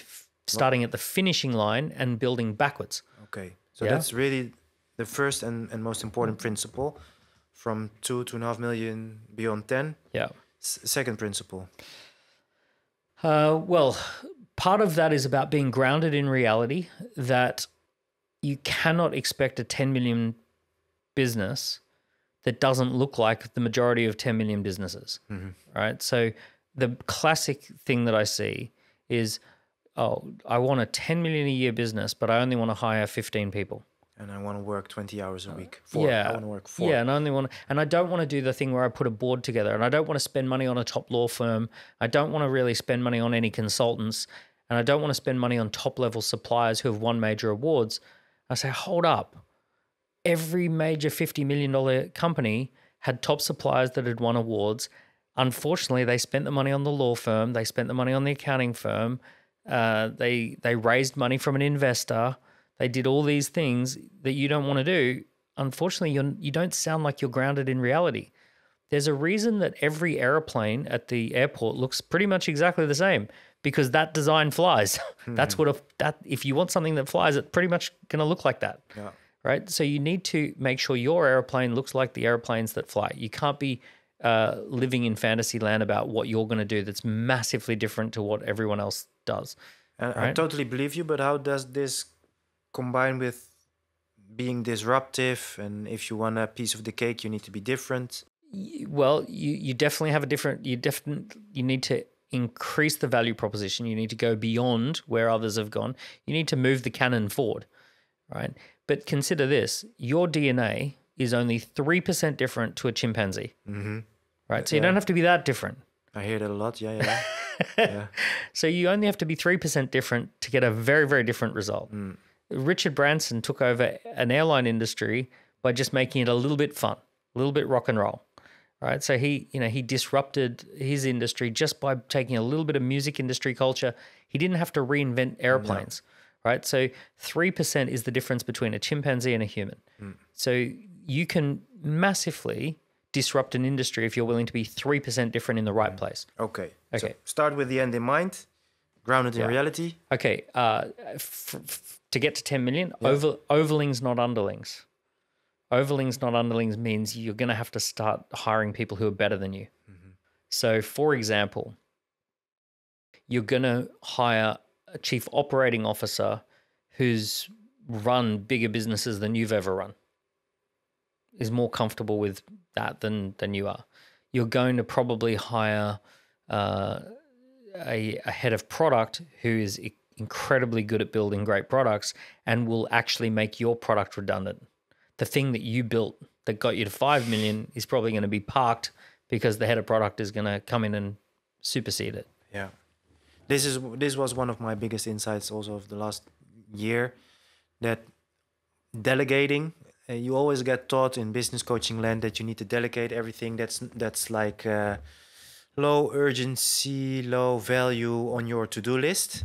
Speaker 2: starting at the finishing line and building backwards.
Speaker 1: Okay. So that's really the first and most important principle. From 2.5 million beyond 10.
Speaker 2: Yeah.
Speaker 1: Second principle.
Speaker 2: Well, part of that is about being grounded in reality, that you cannot expect a 10 million business that doesn't look like the majority of 10 million businesses. Mm-hmm. Right. So the classic thing that I see is, oh, I want a 10 million a year business, but I only want to hire 15 people.
Speaker 1: And I want to work 20 hours a week. I want to work 4.
Speaker 2: Yeah, and I don't want to do the thing where I put a board together, and I don't want to spend money on a top law firm. I don't want to really spend money on any consultants, and I don't want to spend money on top level suppliers who have won major awards. I say, hold up. Every major $50 million company had top suppliers that had won awards. Unfortunately, they spent the money on the law firm. They spent the money on the accounting firm. They raised money from an investor. They did all these things that you don't want to do. Unfortunately, you don't sound like you're grounded in reality. There's a reason that every airplane at the airport looks pretty much exactly the same, because that design flies. Mm-hmm. That's what if you want something that flies, it's pretty much going to look like that. Yeah. Right? So you need to make sure your airplane looks like the airplanes that fly. You can't be living in fantasy land about what you're going to do that's massively different to what everyone else does.
Speaker 1: Right? I totally believe you, but how does this combine with being disruptive? And if you want a piece of the cake, you need to be different.
Speaker 2: Well, you definitely have you need to increase the value proposition. You need to go beyond where others have gone. You need to move the cannon forward, right? But consider this, your DNA is only 3% different to a chimpanzee, right? So you don't have to be that different.
Speaker 1: I hear that a lot, yeah. Yeah.
Speaker 2: So you only have to be 3% different to get a very, very different result. Richard Branson took over an airline industry by just making it a little bit fun, a little bit rock and roll, right? So he disrupted his industry just by taking a little bit of music industry culture. He didn't have to reinvent airplanes, right? So 3% is the difference between a chimpanzee and a human. So you can massively disrupt an industry if you're willing to be 3% different in the right place.
Speaker 1: Okay. So start with the end in mind, grounded in reality.
Speaker 2: Okay. To get to 10 million, overlings, not underlings. Overlings, not underlings means you're going to have to start hiring people who are better than you. So, for example, you're going to hire a chief operating officer who's run bigger businesses than you've ever run, is more comfortable with that than you are. You're going to probably hire a head of product who is incredibly good at building great products and will actually make your product redundant. The thing that you built that got you to 5 million is probably going to be parked because the head of product is going to come in and supersede it.
Speaker 1: Yeah. This was one of my biggest insights also of the last year, that delegating, you always get taught in business coaching land that you need to delegate everything that's like low urgency, low value on your to-do list.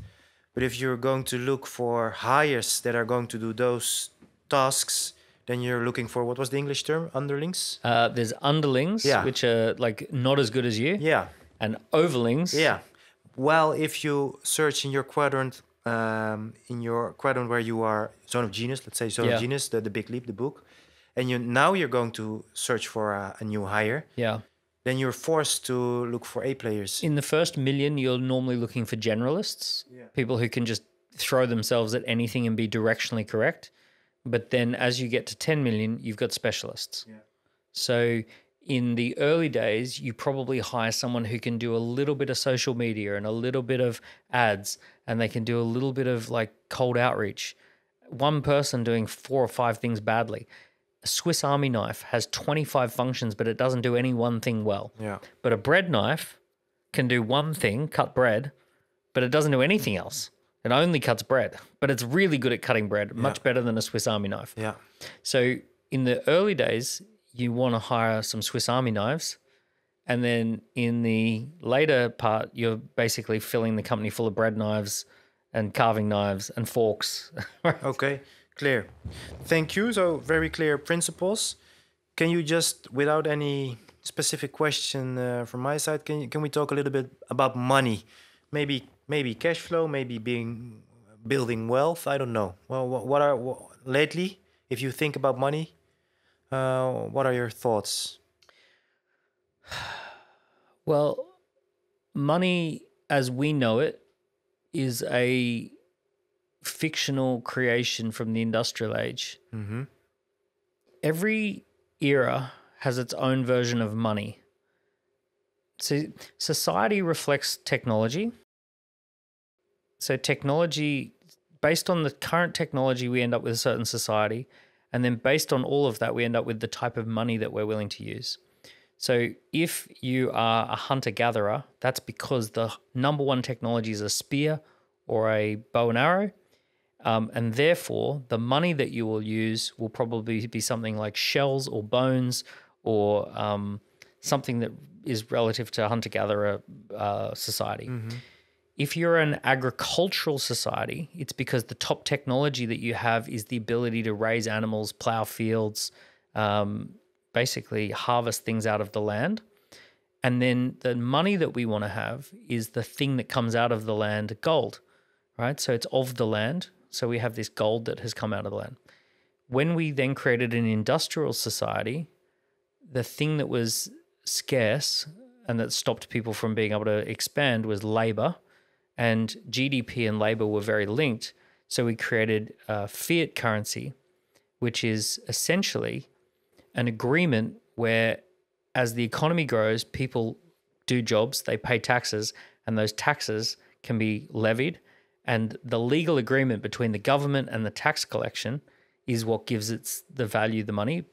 Speaker 1: But if you're going to look for hires that are going to do those tasks, then you're looking for, what was the English term? Underlings?
Speaker 2: There's underlings, which are like not as good as you.
Speaker 1: Yeah.
Speaker 2: And overlings.
Speaker 1: Yeah. Well, if you search in your quadrant where you are zone of genius, let's say zone of genius, the Big Leap, the book, and you're going to search for a new hire.
Speaker 2: Yeah.
Speaker 1: Then you're forced to look for A players.
Speaker 2: In the first million, you're normally looking for generalists, people who can just throw themselves at anything and be directionally correct. But then as you get to 10 million, you've got specialists. Yeah. So in the early days, you probably hire someone who can do a little bit of social media and a little bit of ads, and they can do a little bit of like cold outreach. One person doing 4 or 5 things badly. A Swiss Army knife has 25 functions, but it doesn't do any one thing well.
Speaker 1: Yeah.
Speaker 2: But a bread knife can do one thing, cut bread, but it doesn't do anything else. It only cuts bread, but it's really good at cutting bread, much better than a Swiss Army knife.
Speaker 1: Yeah.
Speaker 2: So in the early days, you want to hire some Swiss Army knives. And then in the later part, you're basically filling the company full of bread knives and carving knives and forks.
Speaker 1: Okay, clear. Thank you. So very clear principles. Can you just, without any specific question from my side, can we talk a little bit about money? Maybe cash flow, maybe building wealth. I don't know. Well, lately, if you think about money, what are your thoughts?
Speaker 2: Well, money as we know it is a fictional creation from the industrial age.
Speaker 1: Mm-hmm.
Speaker 2: Every era has its own version of money. So society reflects technology. So technology, based on the current technology, we end up with a certain society. And then based on all of that, we end up with the type of money that we're willing to use. So if you are a hunter-gatherer, that's because the number one technology is a spear or a bow and arrow. And therefore, the money that you will use will probably be something like shells or bones or something that is relative to hunter-gatherer society. Mm-hmm. If you're an agricultural society, it's because the top technology that you have is the ability to raise animals, plow fields, basically harvest things out of the land. And then the money that we want to have is the thing that comes out of the land, gold, right? So it's of the land. So we have this gold that has come out of the land. When we then created an industrial society, the thing that was scarce and that stopped people from being able to expand was labor. And GDP and labor were very linked. So we created fiat currency, which is essentially an agreement where as the economy grows, people do jobs, they pay taxes, and those taxes can be levied. And the legal agreement between the government and the tax collection is what gives it the value, the money.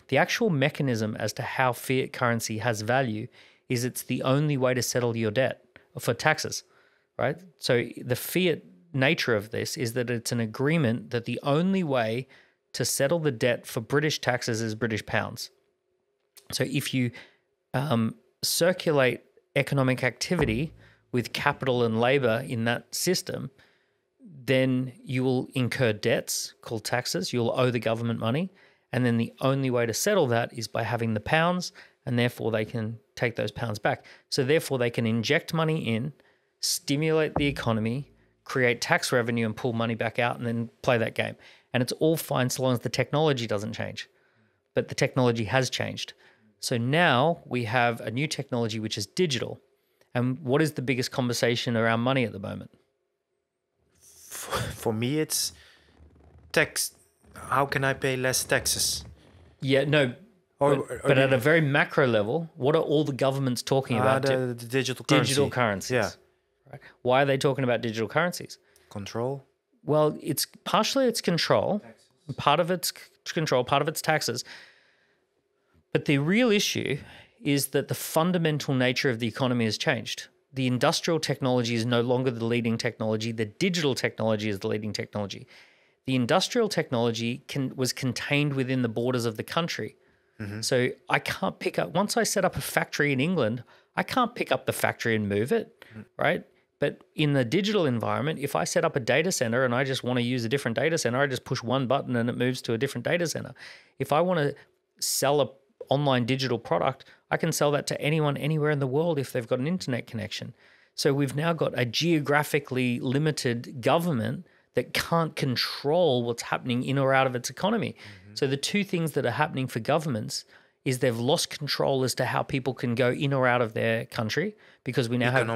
Speaker 2: The actual mechanism as to how fiat currency has value is it's the only way to settle your debt for taxes. Right? So the fiat nature of this is that it's an agreement that the only way to settle the debt for British taxes is British pounds. So if you circulate economic activity with capital and labor in that system, then you will incur debts called taxes. You'll owe the government money. And then the only way to settle that is by having the pounds, and therefore they can take those pounds back. So therefore they can inject money in, stimulate the economy, create tax revenue and pull money back out and then play that game. And it's all fine so long as the technology doesn't change. But the technology has changed. So now we have a new technology which is digital. And what is the biggest conversation around money at the moment?
Speaker 1: For me, it's tax. How can I pay less taxes?
Speaker 2: Yeah, no. But at a very macro level, what are all the governments talking about?
Speaker 1: The digital currency.
Speaker 2: Digital currencies.
Speaker 1: Yeah.
Speaker 2: Right? Why are they talking about digital currencies?
Speaker 1: Control.
Speaker 2: Well, it's partially it's control. Taxes. Part of it's control, part of it's taxes. But the real issue is that the fundamental nature of the economy has changed. The industrial technology is no longer the leading technology. The digital technology is the leading technology. The industrial technology was contained within the borders of the country. Mm-hmm. So I can't pick up, once I set up a factory in England, I can't pick up the factory and move it, right? But in the digital environment, if I set up a data center and I just want to use a different data center, I just push one button and it moves to a different data center. If I want to sell a online digital product, I can sell that to anyone anywhere in the world if they've got an internet connection. So we've now got a geographically limited government that can't control what's happening in or out of its economy. Mm-hmm. So the two things that are happening for governments is they've lost control as to how people can go in or out of their country, because we now have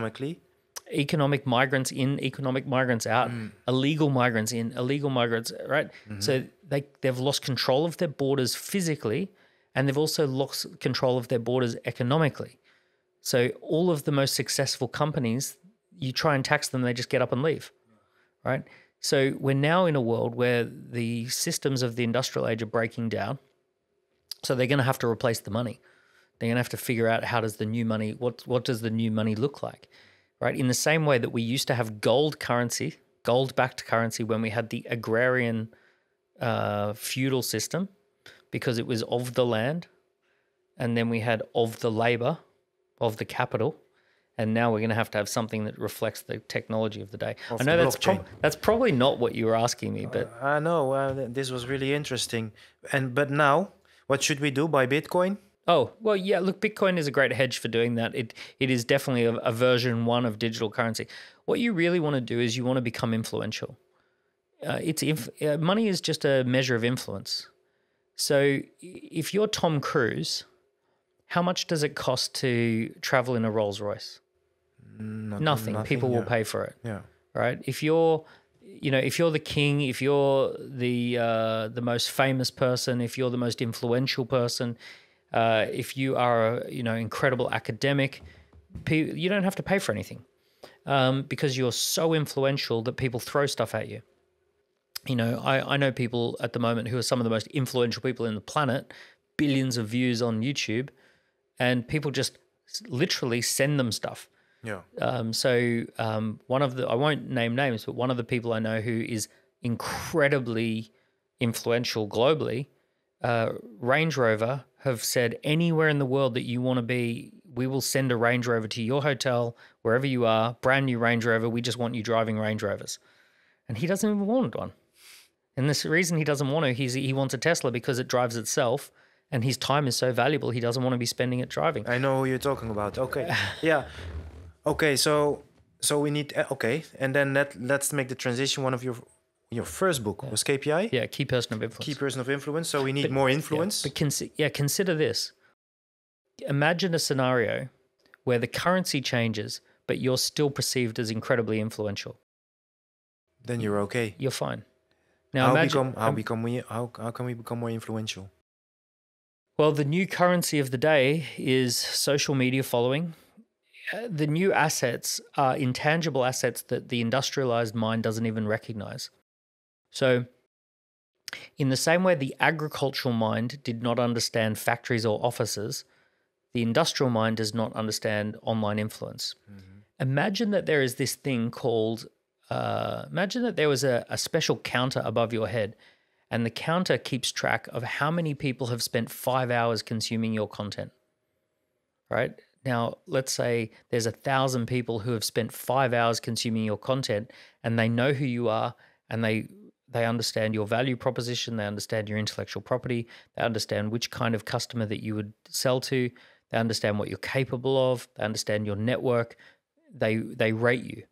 Speaker 2: economic migrants in, economic migrants out, illegal migrants in, illegal migrants, right? Mm-hmm. So they've lost control of their borders physically, and they've also lost control of their borders economically. So all of the most successful companies, you try and tax them, they just get up and leave, right? So we're now in a world where the systems of the industrial age are breaking down. So they're going to have to replace the money. They're going to have to figure out how does the new money, what does the new money look like, right? In the same way that we used to have gold currency, gold-backed currency when we had the agrarian feudal system, because it was of the land, and then we had of the labor, of the capital, and now we're going to have something that reflects the technology of the day. I know that's probably not what you were asking me, but
Speaker 1: I know this was really interesting. But now, what should we do? Buy Bitcoin?
Speaker 2: Oh, well, yeah. Look, Bitcoin is a great hedge for doing that. It is definitely a version 1 of digital currency. What you really want to do is you want to become influential. Money is just a measure of influence. So if you're Tom Cruise, how much does it cost to travel in a Rolls Royce? Nothing. People will pay for it. Yeah. Right. If you're the king, if you're the most famous person, if you're the most influential person, if you are incredible academic, you don't have to pay for anything, because you're so influential that people throw stuff at you. I know people at the moment who are some of the most influential people in the planet, billions of views on YouTube, and people just literally send them stuff. Yeah. One of I won't name names, but one of the people I know who is incredibly influential globally, Range Rover have said anywhere in the world that you want to be, we will send a Range Rover to your hotel, wherever you are, brand new Range Rover. We just want you driving Range Rovers. And he doesn't even want one. And the reason he doesn't want to, he wants a Tesla because it drives itself, and his time is so valuable, he doesn't want to be spending it driving.
Speaker 1: I know who you're talking about. Okay. Yeah. Okay, so we need and then let's make the transition. One of your first book was KPI.
Speaker 2: Yeah, Key Person of Influence.
Speaker 1: Key Person of Influence. So we need more influence.
Speaker 2: Yeah, but consider this. Imagine a scenario where the currency changes, but you're how incredibly influential.
Speaker 1: Then you're okay.
Speaker 2: You're fine.
Speaker 1: Now how can we become more influential?
Speaker 2: Well, the new currency of the day is social media following. The new assets are intangible assets that the industrialized mind doesn't even recognize. So in the same way the agricultural mind did not understand factories or offices, the industrial mind does not understand online influence. Mm-hmm. Imagine that there is this thing called, imagine that there was a special counter above your head, and the counter keeps track of how many people have spent 5 hours consuming your content. right? Now, let's say there's 1,000 people who have spent 5 hours consuming your content, and they know who you are, and they understand your value proposition, they understand your intellectual property, they understand which kind of customer that you would sell to, they understand what you're capable of, they understand your network, they rate you,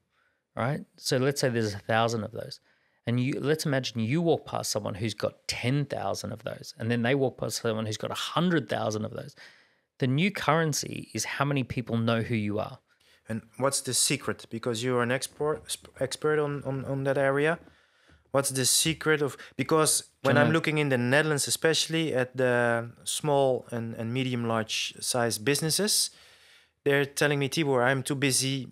Speaker 2: right? So let's say there's 1,000 of those. And let's imagine you walk past someone who's got 10,000 of those, and then they walk past someone who's got 100,000 of those. The new currency is how many people know who you are.
Speaker 1: And what's the secret? Because you're an expert on that area. What's the secret of? Because when I'm looking in the Netherlands, especially at the small and medium large size businesses, they're telling me, Tibor, I'm too busy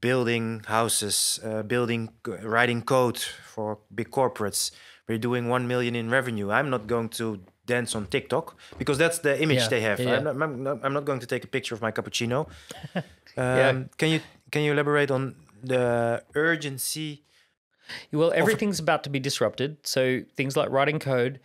Speaker 1: building houses, writing code for big corporates. We're doing 1 million in revenue. I'm not going to dance on TikTok because that's the image they have.
Speaker 2: Yeah.
Speaker 1: I'm not going to take a picture of my cappuccino. Can you elaborate on the urgency?
Speaker 2: Well, everything's about to be disrupted. So things like writing code,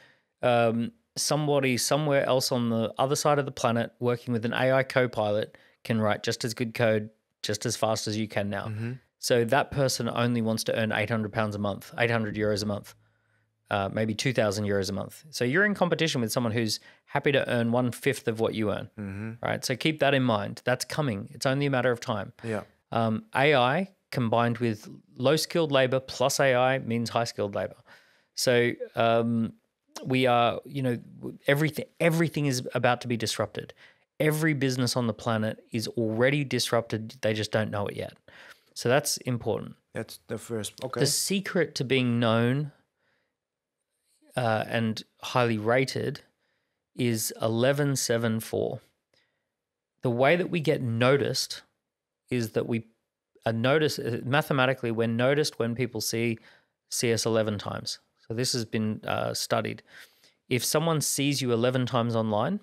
Speaker 2: somebody somewhere else on the other side of the planet working with an AI co-pilot can write just as good code just as fast as you can now. Mm-hmm. So that person only wants to earn £800 a month, 800 euros a month, maybe 2,000 euros a month. So you're in competition with someone who's happy to earn 1/5 of what you earn, right? So keep that in mind. That's coming. It's only a matter of time.
Speaker 1: Yeah.
Speaker 2: AI combined with low-skilled labor plus AI means high-skilled labor. So we are, everything is about to be disrupted. Every business on the planet is already disrupted. They just don't know it yet. So that's important.
Speaker 1: That's the first. Okay.
Speaker 2: The secret to being known and highly rated is 1174. The way that we get noticed is that we are noticed mathematically. We're noticed when people see us 11 times. So this has been studied. If someone sees you 11 times online,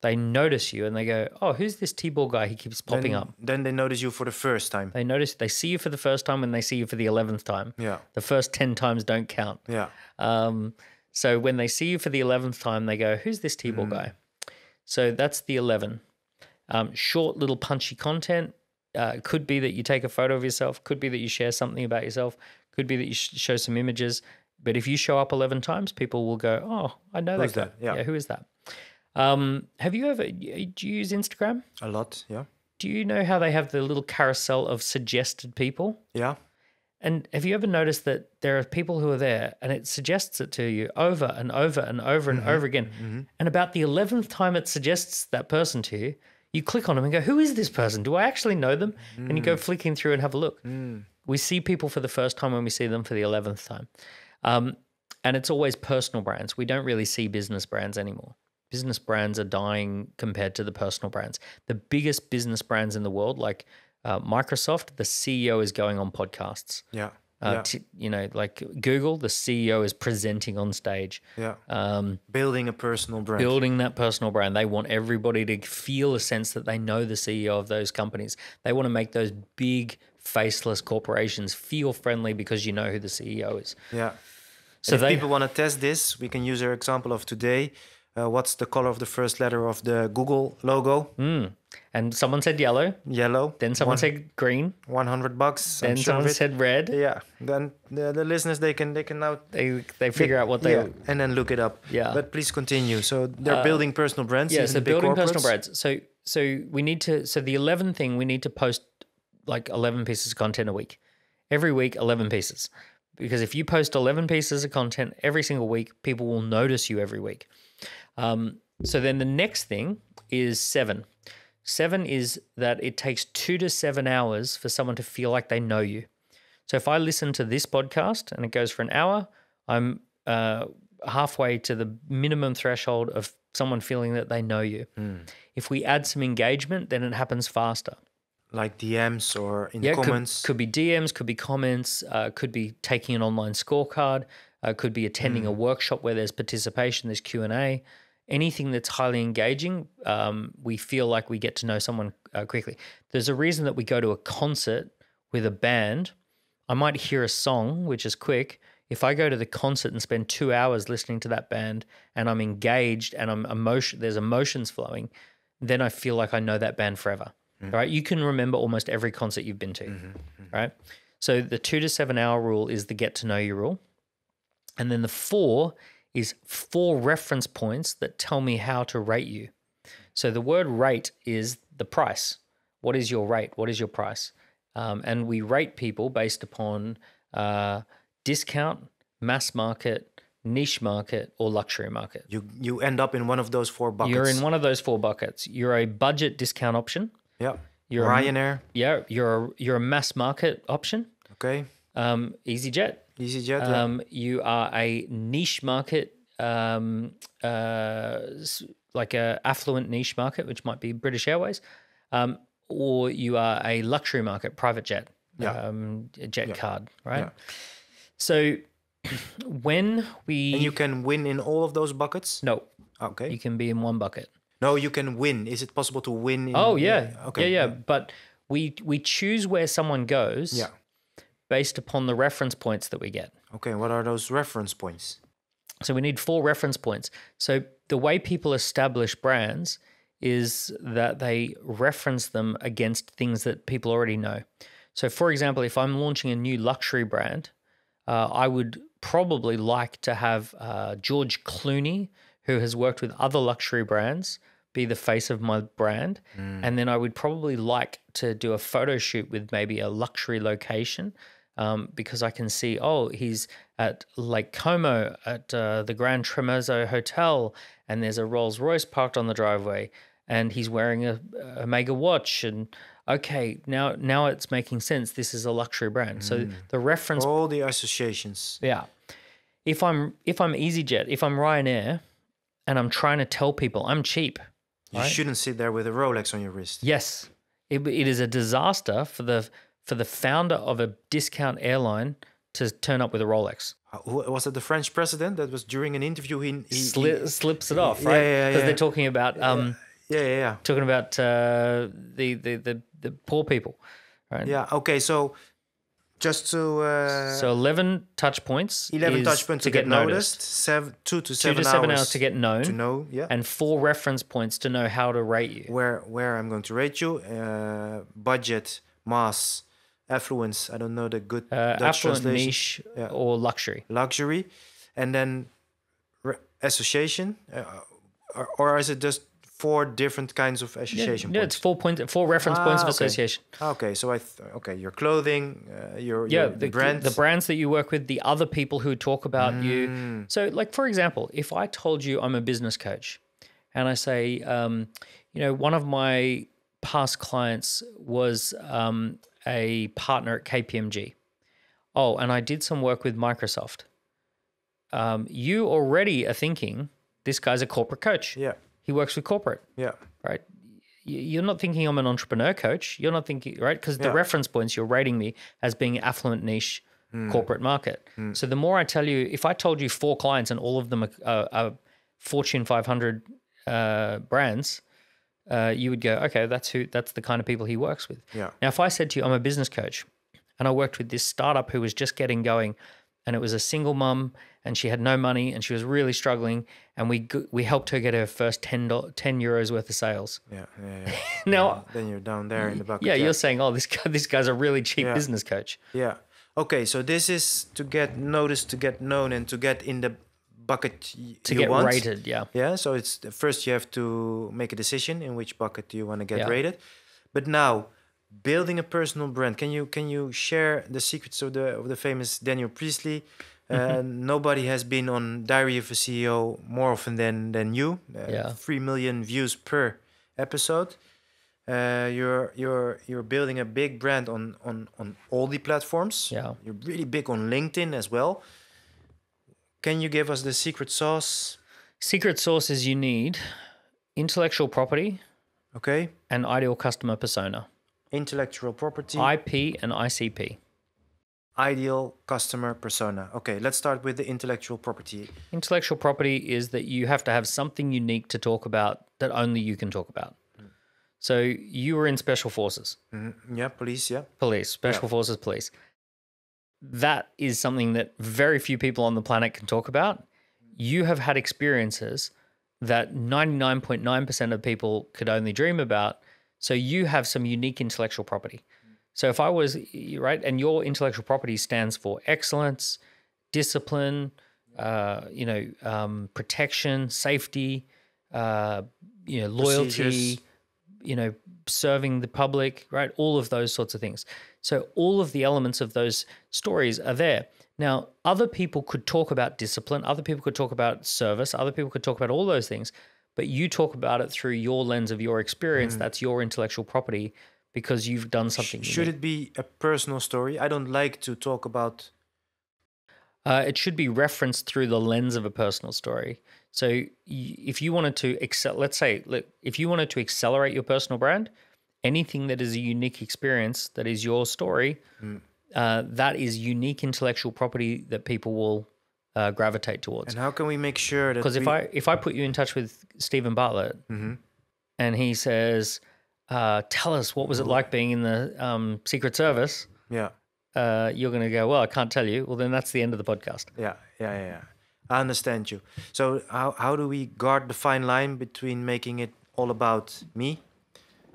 Speaker 2: they notice you and they go, oh, who's this Tibor guy? He keeps popping up.
Speaker 1: Then they notice you for the first time.
Speaker 2: They see you for the first time when they see you for the 11th time.
Speaker 1: Yeah.
Speaker 2: The first 10 times don't count.
Speaker 1: Yeah.
Speaker 2: So when they see you for the 11th time, they go, who's this Tibor guy? So that's the 11. Short little punchy content. Could be that you take a photo of yourself. Could be that you share something about yourself. Could be that you show some images. But if you show up 11 times, people will go, oh, I know that guy. Yeah, who is that? Do you use Instagram?
Speaker 1: A lot, yeah.
Speaker 2: Do you know how they have the little carousel of suggested people?
Speaker 1: Yeah.
Speaker 2: And have you ever noticed that there are people who are there and it suggests it to you over and over and over and over again? Mm-hmm. And about the 11th time it suggests that person to you, you click on them and go, who is this person? Do I actually know them? And you go flicking through and have a look. We see people for the first time when we see them for the 11th time. And it's always personal brands. We don't really see business brands anymore. Business brands are dying compared to the personal brands. The biggest business brands in the world, like Microsoft, the CEO is going on podcasts.
Speaker 1: Yeah.
Speaker 2: Like Google, the CEO is presenting on stage.
Speaker 1: Yeah. Building a personal brand.
Speaker 2: Building that personal brand. They want everybody to feel a sense that they know the CEO of those companies. They want to make those big faceless corporations feel friendly because you know who the CEO is.
Speaker 1: Yeah. So if people want to test this, we can use our example of today. What's the color of the first letter of the Google logo?
Speaker 2: And someone said yellow.
Speaker 1: Yellow.
Speaker 2: Then someone said green.
Speaker 1: $100.
Speaker 2: Then someone said red.
Speaker 1: Yeah. Then the listeners they can now
Speaker 2: they figure out what they
Speaker 1: and then look it up.
Speaker 2: Yeah.
Speaker 1: But please continue. So they're building personal brands.
Speaker 2: Yeah. So building personal brands. So we need to. So the 11 thing, we need to post like 11 pieces of content a week. Every week, 11 pieces. Because if you post 11 pieces of content every single week, people will notice you every week. So then the next thing is 7. 7 is that it takes 2 to 7 hours for someone to feel like they know you. So if I listen to this podcast and it goes for an hour, I'm halfway to the minimum threshold of someone feeling that they know you. If we add some engagement, then it happens faster.
Speaker 1: Like DMs or in comments?
Speaker 2: Could be DMs, could be comments, could be taking an online scorecard, could be attending a workshop where there's participation, there's Q&A. Anything that's highly engaging, we feel like we get to know someone quickly. There's a reason that we go to a concert with a band. I might hear a song, which is quick. If I go to the concert and spend 2 hours listening to that band and I'm engaged and there's emotions flowing, then I feel like I know that band forever. Right? You can remember almost every concert you've been to. Right? So the 2 to 7 hour rule is the get to know you rule. And then the 4 is 4 reference points that tell me how to rate you. So the word rate is the price. What is your rate? What is your price? And we rate people based upon discount, mass market, niche market, or luxury market.
Speaker 1: You end up in one of those 4 buckets.
Speaker 2: You're in one of those 4 buckets. You're a budget discount option.
Speaker 1: Yeah.
Speaker 2: You're
Speaker 1: Ryanair.
Speaker 2: You're a mass market option.
Speaker 1: Okay.
Speaker 2: EasyJet.
Speaker 1: EasyJet.
Speaker 2: You are a niche market, like a affluent niche market, which might be British Airways, or you are a luxury market, private jet, jet card, right?
Speaker 1: Yeah.
Speaker 2: So when we...
Speaker 1: And you can win in all of those buckets?
Speaker 2: No.
Speaker 1: Okay.
Speaker 2: You can be in one bucket.
Speaker 1: No, you can win. Is it possible to win?
Speaker 2: Okay. Yeah. But we choose where someone goes based upon the reference points that we get.
Speaker 1: Okay. What are those reference points?
Speaker 2: So we need 4 reference points. So the way people establish brands is that they reference them against things that people already know. So for example, if I'm launching a new luxury brand, I would probably like to have George Clooney, who has worked with other luxury brands, be the face of my brand. And then I would probably like to do a photo shoot with maybe a luxury location, because I can see, he's at Lake Como at the Grand Tremezzo Hotel, and there's a Rolls Royce parked on the driveway, and he's wearing a Omega watch, and okay, now it's making sense. This is a luxury brand. So the reference,
Speaker 1: all the associations.
Speaker 2: Yeah. If I'm EasyJet, if I'm Ryanair, and I'm trying to tell people I'm cheap,
Speaker 1: you shouldn't sit there with a Rolex on your wrist.
Speaker 2: Yes, it is a disaster for the founder of a discount airline to turn up with a Rolex.
Speaker 1: Was it the French president that was during an interview? He
Speaker 2: slips it off, right? Because they're talking about talking about the poor people, right?
Speaker 1: Yeah. Okay. So just to
Speaker 2: so 11 touch points.
Speaker 1: 11 touch points to get noticed. 2 to 7
Speaker 2: hours to get known.
Speaker 1: To know, yeah.
Speaker 2: And 4 reference points to know how to rate you.
Speaker 1: Where I'm going to rate you. Budget, mass, affluence. I don't know the good Dutch
Speaker 2: affluent,
Speaker 1: translation.
Speaker 2: niche, or luxury.
Speaker 1: Luxury, and then association, or is it just 4 different kinds of association points?
Speaker 2: Yeah, it's 4 reference points of association.
Speaker 1: Okay, so your clothing, your brands.
Speaker 2: The brands that you work with, the other people who talk about you. So, like, for example, if I told you I'm a business coach, and I say, one of my past clients was a partner at KPMG. Oh, and I did some work with Microsoft. You already are thinking, this guy's a corporate coach.
Speaker 1: Yeah.
Speaker 2: He works with corporate.
Speaker 1: Yeah.
Speaker 2: Right? You're not thinking I'm an entrepreneur coach. You're not thinking, right? Because the reference points, you're rating me as being affluent niche corporate market. So the more I tell you, if I told you 4 clients and all of them are Fortune 500 brands, you would go, okay, that's the kind of people he works with.
Speaker 1: Yeah.
Speaker 2: Now, if I said to you, I'm a business coach, and I worked with this startup who was just getting going, and it was a single mum, and she had no money, and she was really struggling, and we helped her get her first 10 euros worth of sales.
Speaker 1: Yeah.
Speaker 2: Now,
Speaker 1: then you're down there in the bucket.
Speaker 2: Yeah, you're saying, this guy's a really cheap business coach.
Speaker 1: Yeah. Okay, so this is to get noticed, to get known, and to get in the bucket
Speaker 2: to get rated.
Speaker 1: Yeah, so it's first you have to make a decision in which bucket do you want to get rated. But now, building a personal brand, can you share the secrets of the famous Daniel Priestley? Nobody has been on Diary of a CEO more often than you. 3 million views per episode. You're building a big brand on all the platforms.
Speaker 2: Yeah.
Speaker 1: You're really big on LinkedIn as well. Can you give us the secret sauce?
Speaker 2: Secret sauce is you need intellectual property.
Speaker 1: Okay.
Speaker 2: And ideal customer persona.
Speaker 1: Intellectual property.
Speaker 2: IP and ICP.
Speaker 1: Ideal customer persona. Okay, let's start with the intellectual property.
Speaker 2: Intellectual property is that you have to have something unique to talk about that only you can talk about. So you were in special forces.
Speaker 1: Yeah, police, yeah.
Speaker 2: Police, special forces, police. That is something that very few people on the planet can talk about. You have had experiences that 99.9% of people could only dream about. So you have some unique intellectual property. So if I was, right, and your intellectual property stands for excellence, discipline, protection, safety, loyalty,
Speaker 1: Procedures.
Speaker 2: Serving the public, right? All of those sorts of things. So all of the elements of those stories are there. Now, other people could talk about discipline, other people could talk about service, other people could talk about all those things, but you talk about it through your lens of your experience. That's your intellectual property because you've done something.
Speaker 1: Should it be a personal story? I don't like to talk about...
Speaker 2: It should be referenced through the lens of a personal story. So if you wanted to if you wanted to accelerate your personal brand, anything that is a unique experience that is your story, that is unique intellectual property that people will gravitate towards.
Speaker 1: And how can we make sure that...
Speaker 2: Because if I put you in touch with Stephen Bartlett and he says, tell us what was it like being in the Secret Service?
Speaker 1: Yeah.
Speaker 2: You're going to go, well, I can't tell you. Well, then that's the end of the podcast.
Speaker 1: Yeah. I understand you. So how do we guard the fine line between making it all about me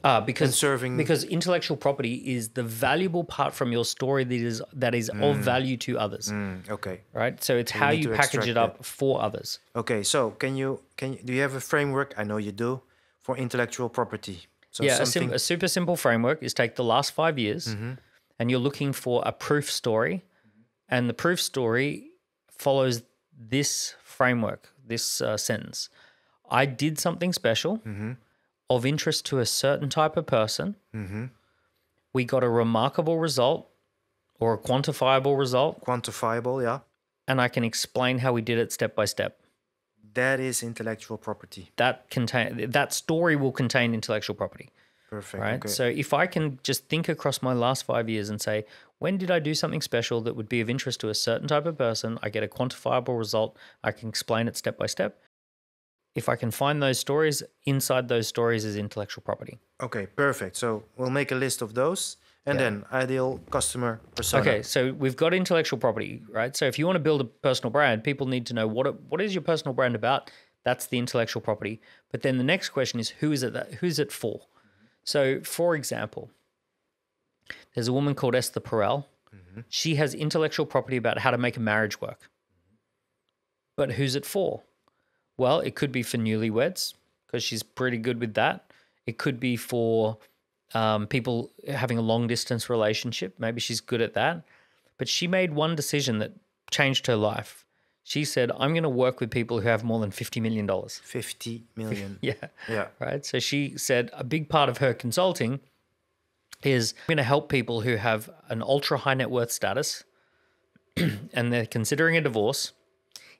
Speaker 2: because intellectual property is the valuable part from your story that is of value to others.
Speaker 1: Okay.
Speaker 2: Right? So it's how you package it up for others.
Speaker 1: Okay. So do you have a framework? I know you do, for intellectual property. So
Speaker 2: yeah, a super simple framework is take the last 5 years and you're looking for a proof story, and the proof story follows this framework, this sentence. I did something special of interest to a certain type of person. We got a remarkable result or a quantifiable result.
Speaker 1: Quantifiable, yeah.
Speaker 2: And I can explain how we did it step by step.
Speaker 1: That is intellectual property.
Speaker 2: That story will contain intellectual property.
Speaker 1: Perfect.
Speaker 2: Right.
Speaker 1: Okay.
Speaker 2: So if I can just think across my last 5 years and say, when did I do something special that would be of interest to a certain type of person? I get a quantifiable result. I can explain it step by step. If I can find those stories, inside those stories is intellectual property.
Speaker 1: Okay, perfect. So we'll make a list of those, and then ideal customer persona.
Speaker 2: Okay, so we've got intellectual property, right? So if you want to build a personal brand, people need to know what is your personal brand about? That's the intellectual property. But then the next question is, who's it for? So, for example, there's a woman called Esther Perel. She has intellectual property about how to make a marriage work. But who's it for? Well, it could be for newlyweds because she's pretty good with that. It could be for people having a long-distance relationship. Maybe she's good at that. But she made one decision that changed her life. She said, I'm going to work with people who have more than $50 million.
Speaker 1: 50 million.
Speaker 2: Yeah. Right. So she said a big part of her consulting is I'm going to help people who have an ultra high net worth status and they're considering a divorce.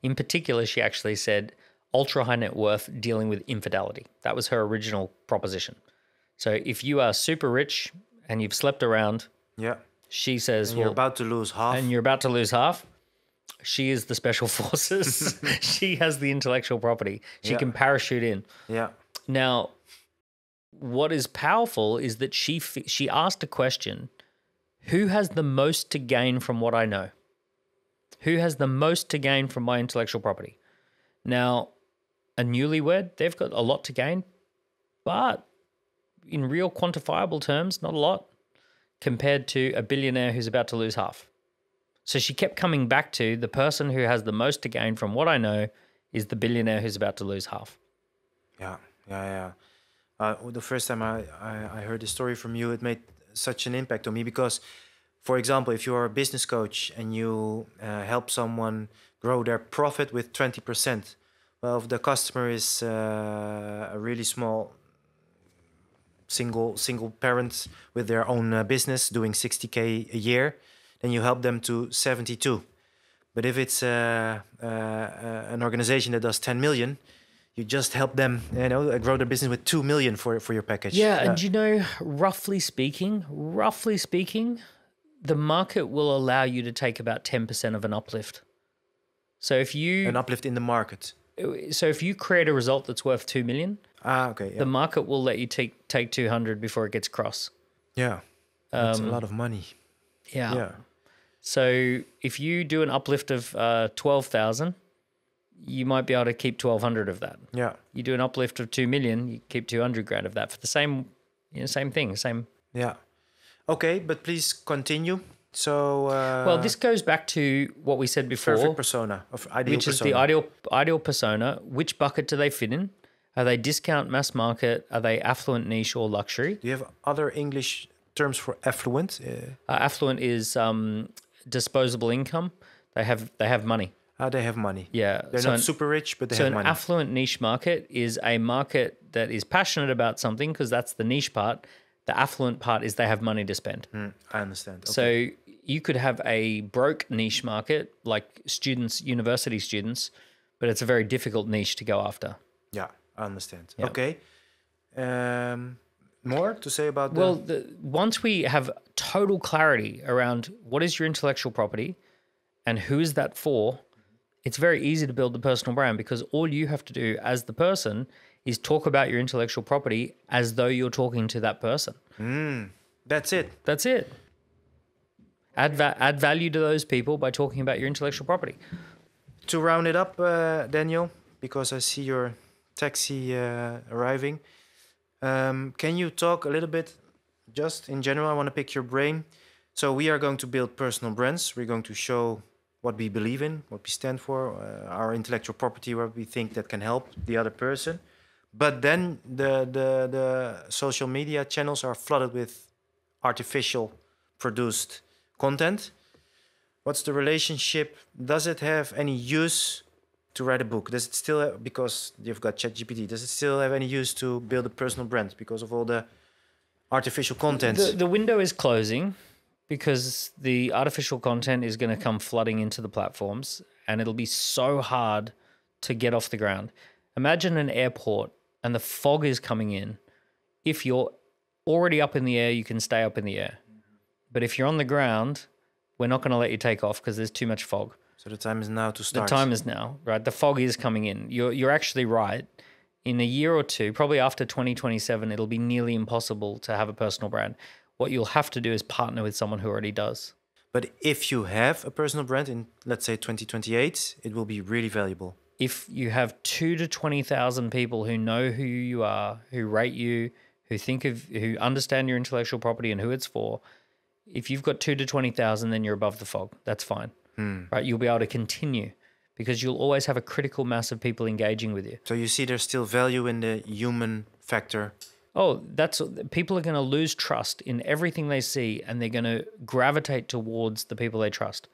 Speaker 2: In particular, she actually said ultra high net worth dealing with infidelity. That was her original proposition. So if you are super rich and you've slept around, she says,
Speaker 1: and you're about to lose half.
Speaker 2: She is the special forces. She has the intellectual property. She can parachute in.
Speaker 1: Yeah.
Speaker 2: Now, what is powerful is that she asked a question, who has the most to gain from what I know? Who has the most to gain from my intellectual property? Now, a newlywed, they've got a lot to gain, but in real quantifiable terms, not a lot compared to a billionaire who's about to lose half. So she kept coming back to the person who has the most to gain from what I know is the billionaire who's about to lose half.
Speaker 1: Yeah. The first time I heard the story from you, it made such an impact on me because, for example, if you are a business coach and you help someone grow their profit with 20%, well, if the customer is a really small single parent with their own business doing 60K a year, then you help them to 72. But if it's an organization that does 10 million, you just help them, grow their business with 2 million for your package.
Speaker 2: Yeah, and roughly speaking, the market will allow you to take about 10% of an uplift. So if you
Speaker 1: an uplift in the market.
Speaker 2: So if you create a result that's worth 2 million, the market will let you take 200 before it gets cross.
Speaker 1: Yeah, that's a lot of money.
Speaker 2: Yeah. So if you do an uplift of 12,000, you might be able to keep 1,200 of that.
Speaker 1: Yeah.
Speaker 2: You do an uplift of 2 million, you keep 200 grand of that for the same, same thing, same.
Speaker 1: Yeah. Okay, but please continue. So,
Speaker 2: Well, this goes back to what we said before.
Speaker 1: Perfect persona, of ideal
Speaker 2: which
Speaker 1: persona.
Speaker 2: is the ideal persona. Which bucket do they fit in? Are they discount, mass market? Are they affluent, niche, or luxury?
Speaker 1: Do you have other English terms for affluent?
Speaker 2: Affluent is disposable income. They have money.
Speaker 1: They have money.
Speaker 2: Yeah.
Speaker 1: They're not super rich, but they have money.
Speaker 2: So an affluent niche market is a market that is passionate about something because that's the niche part. The affluent part is they have money to spend.
Speaker 1: I understand. Okay.
Speaker 2: So you could have a broke niche market like students, university students, but it's a very difficult niche to go after.
Speaker 1: Yeah, I understand.
Speaker 2: Yeah.
Speaker 1: Okay. More to say about
Speaker 2: Well, once we have total clarity around what is your intellectual property and who is that for, it's very easy to build the personal brand because all you have to do as the person is talk about your intellectual property as though you're talking to that person.
Speaker 1: That's it.
Speaker 2: That's it. Add value to those people by talking about your intellectual property.
Speaker 1: To round it up, Daniel, because I see your taxi arriving, can you talk a little bit, just in general, I want to pick your brain. So we are going to build personal brands. We're going to show what we believe in, what we stand for, our intellectual property, what we think that can help the other person. But then the social media channels are flooded with artificial produced content. What's the relationship? Does it have any use to write a book? Does it still, because you've got ChatGPT, does it still have any use to build a personal brand because of all the artificial content?
Speaker 2: The window is closing because the artificial content is going to come flooding into the platforms and it'll be so hard to get off the ground. Imagine an airport and the fog is coming in. If you're already up in the air, you can stay up in the air. But if you're on the ground, we're not going to let you take off because there's too much fog.
Speaker 1: So the time is now to start.
Speaker 2: The time is now, right? The fog is coming in. You're actually right. In a year or two, probably after 2027, it'll be nearly impossible to have a personal brand. What you'll have to do is partner with someone who already does.
Speaker 1: But if you have a personal brand in, let's say, 2028, it will be really valuable.
Speaker 2: If you have 2 to 20,000 people who know who you are, who rate you, who understand your intellectual property and who it's for, if you've got 2 to 20,000, then you're above the fog. That's fine, right? You'll be able to continue because you'll always have a critical mass of people engaging with you.
Speaker 1: So you see there's still value in the human factor.
Speaker 2: Oh, people are going to lose trust in everything they see and they're going to gravitate towards the people they trust.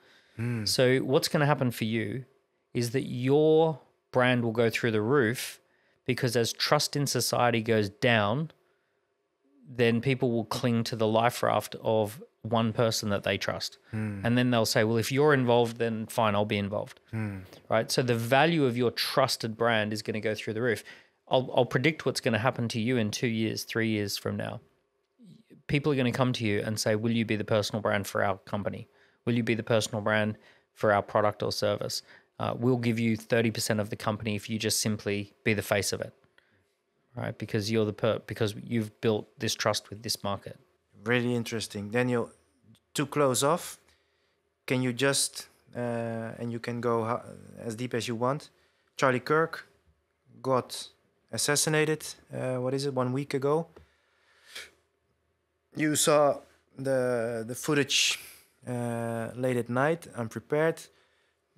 Speaker 2: So what's going to happen for you is that your brand will go through the roof because as trust in society goes down, then people will cling to the life raft of one person that they trust. And then they'll say, well, if you're involved, then fine, I'll be involved. Right? So the value of your trusted brand is going to go through the roof. I'll predict what's going to happen to you in 2 years, 3 years from now. People are going to come to you and say, will you be the personal brand for our company? Will you be the personal brand for our product or service? We'll give you 30% of the company if you just simply be the face of it, right? Because because you've built this trust with this market.
Speaker 1: Really interesting. Daniel, to close off, can you just, and you can go as deep as you want, Charlie Kirk got assassinated, 1 week ago. You saw the footage late at night, unprepared.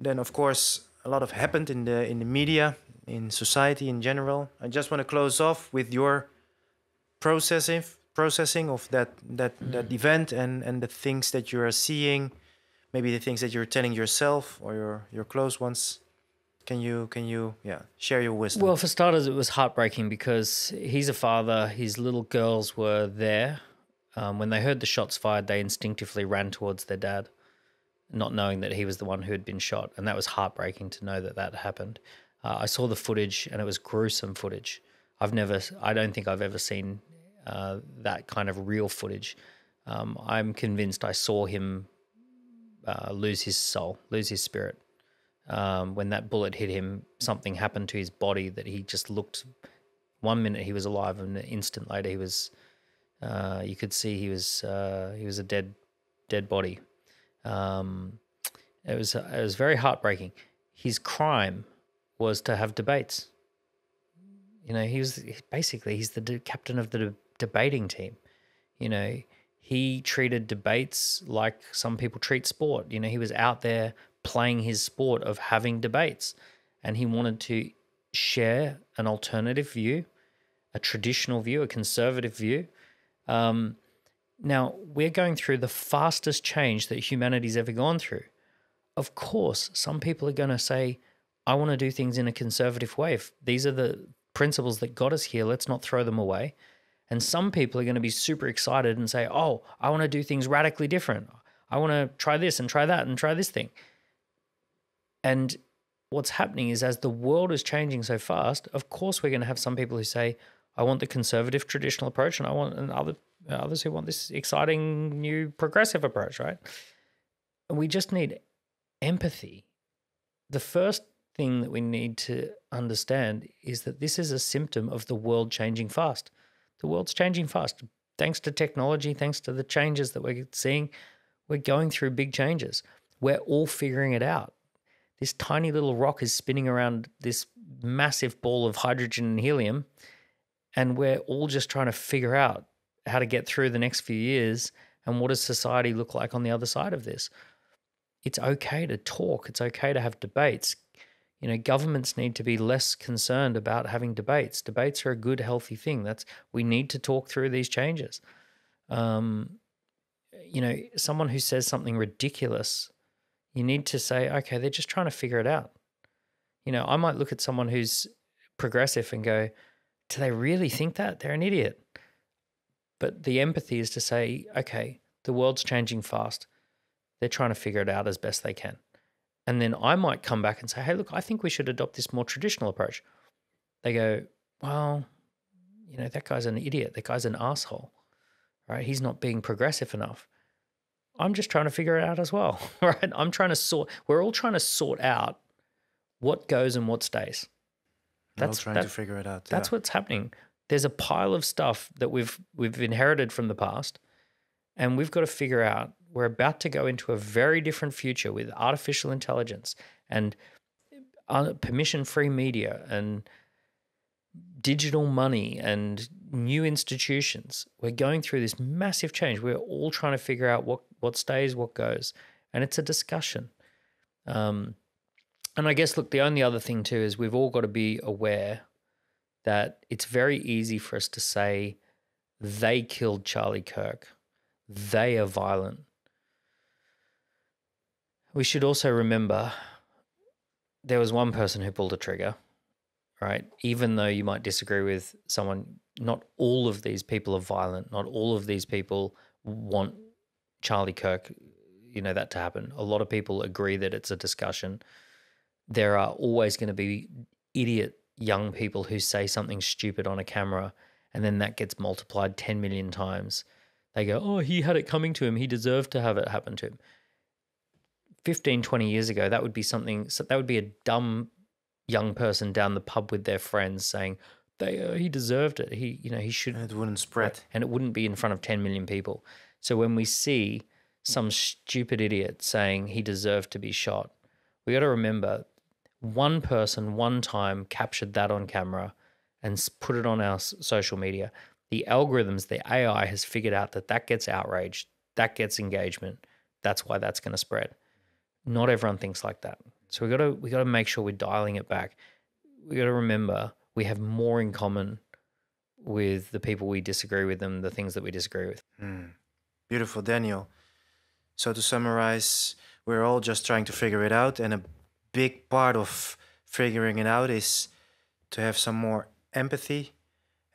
Speaker 1: Then, of course, a lot of happened in the media, in society in general. I just want to close off with your processing of that event and the things that you are seeing, maybe the things that you're telling yourself or your close ones. Can you share your wisdom?
Speaker 2: Well, for starters, it was heartbreaking because he's a father. His little girls were there. When they heard the shots fired, they instinctively ran towards their dad, not knowing that he was the one who had been shot. And that was heartbreaking to know that happened. I saw the footage and it was gruesome footage. I don't think I've ever seen that kind of real footage. I'm convinced I saw him lose his soul, lose his spirit. When that bullet hit him, something happened to his body that he just looked. 1 minute he was alive, and an instant later he was. You could see he was a dead body. It was very heartbreaking. His crime was to have debates. You know, he's the captain of the debating team. You know, he treated debates like some people treat sport. You know, he was out there playing his sport of having debates, and he wanted to share an alternative view, a traditional view, a conservative view. Now, we're going through the fastest change that humanity's ever gone through. Of course, some people are going to say, I want to do things in a conservative way. If these are the principles that got us here, let's not throw them away. And some people are going to be super excited and say, oh, I want to do things radically different. I want to try this and try that and try this thing. And what's happening is, as the world is changing so fast, of course we're going to have some people who say, I want the conservative traditional approach, and I want others who want this exciting new progressive approach, right? And we just need empathy. The first thing that we need to understand is that this is a symptom of the world changing fast. The world's changing fast. Thanks to technology, thanks to the changes that we're seeing, we're going through big changes. We're all figuring it out. This tiny little rock is spinning around this massive ball of hydrogen and helium, and we're all just trying to figure out how to get through the next few years, and what does society look like on the other side of this. It's okay to talk. It's okay to have debates. You know, governments need to be less concerned about having debates. Debates are a good, healthy thing. We need to talk through these changes. You know, someone who says something ridiculous, you need to say, okay, they're just trying to figure it out. You know, I might look at someone who's progressive and go, do they really think that? They're an idiot. But the empathy is to say, okay, the world's changing fast. They're trying to figure it out as best they can. And then I might come back and say, hey, look, I think we should adopt this more traditional approach. They go, well, you know, that guy's an idiot. That guy's an asshole, right? He's not being progressive enough. I'm just trying to figure it out as well, right? We're all trying to sort out what goes and what stays.
Speaker 1: We're all trying to figure it out.
Speaker 2: That's what's happening. There's a pile of stuff that we've inherited from the past, and we've got to figure out. We're about to go into a very different future with artificial intelligence and permission-free media and digital money and new institutions. We're going through this massive change. We're all trying to figure out what stays, what goes, and it's a discussion. And I guess, look, the only other thing too is we've all got to be aware that it's very easy for us to say, they killed Charlie Kirk. They are violent. We should also remember there was one person who pulled a trigger, right? Even though you might disagree with someone, not all of these people are violent. Not all of these people want Charlie Kirk, you know, that to happen. A lot of people agree that it's a discussion. There are always going to be idiot young people who say something stupid on a camera, and then that gets multiplied 10 million times. They go, oh, he had it coming to him. He deserved to have it happen to him. 15, 20 years ago, that would be a dumb young person down the pub with their friends saying, he deserved it. He should.
Speaker 1: And it wouldn't spread.
Speaker 2: And it wouldn't be in front of 10 million people. So when we see some stupid idiot saying he deserved to be shot, we got to remember one person, one time captured that on camera and put it on our social media. The algorithms, the AI has figured out that gets outrage, that gets engagement. That's why that's going to spread. Not everyone thinks like that. So we got to make sure we're dialing it back. We got to remember we have more in common with the people we disagree with than the things that we disagree with.
Speaker 1: Beautiful, Daniel. So to summarize, we're all just trying to figure it out, and a big part of figuring it out is to have some more empathy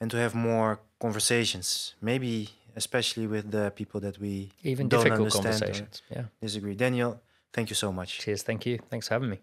Speaker 1: and to have more conversations, maybe especially with the people that we
Speaker 2: even
Speaker 1: don't
Speaker 2: difficult
Speaker 1: understand
Speaker 2: conversations. Yeah,
Speaker 1: disagree. Daniel, thank you so much.
Speaker 2: Cheers. Thank you. Thanks for having me.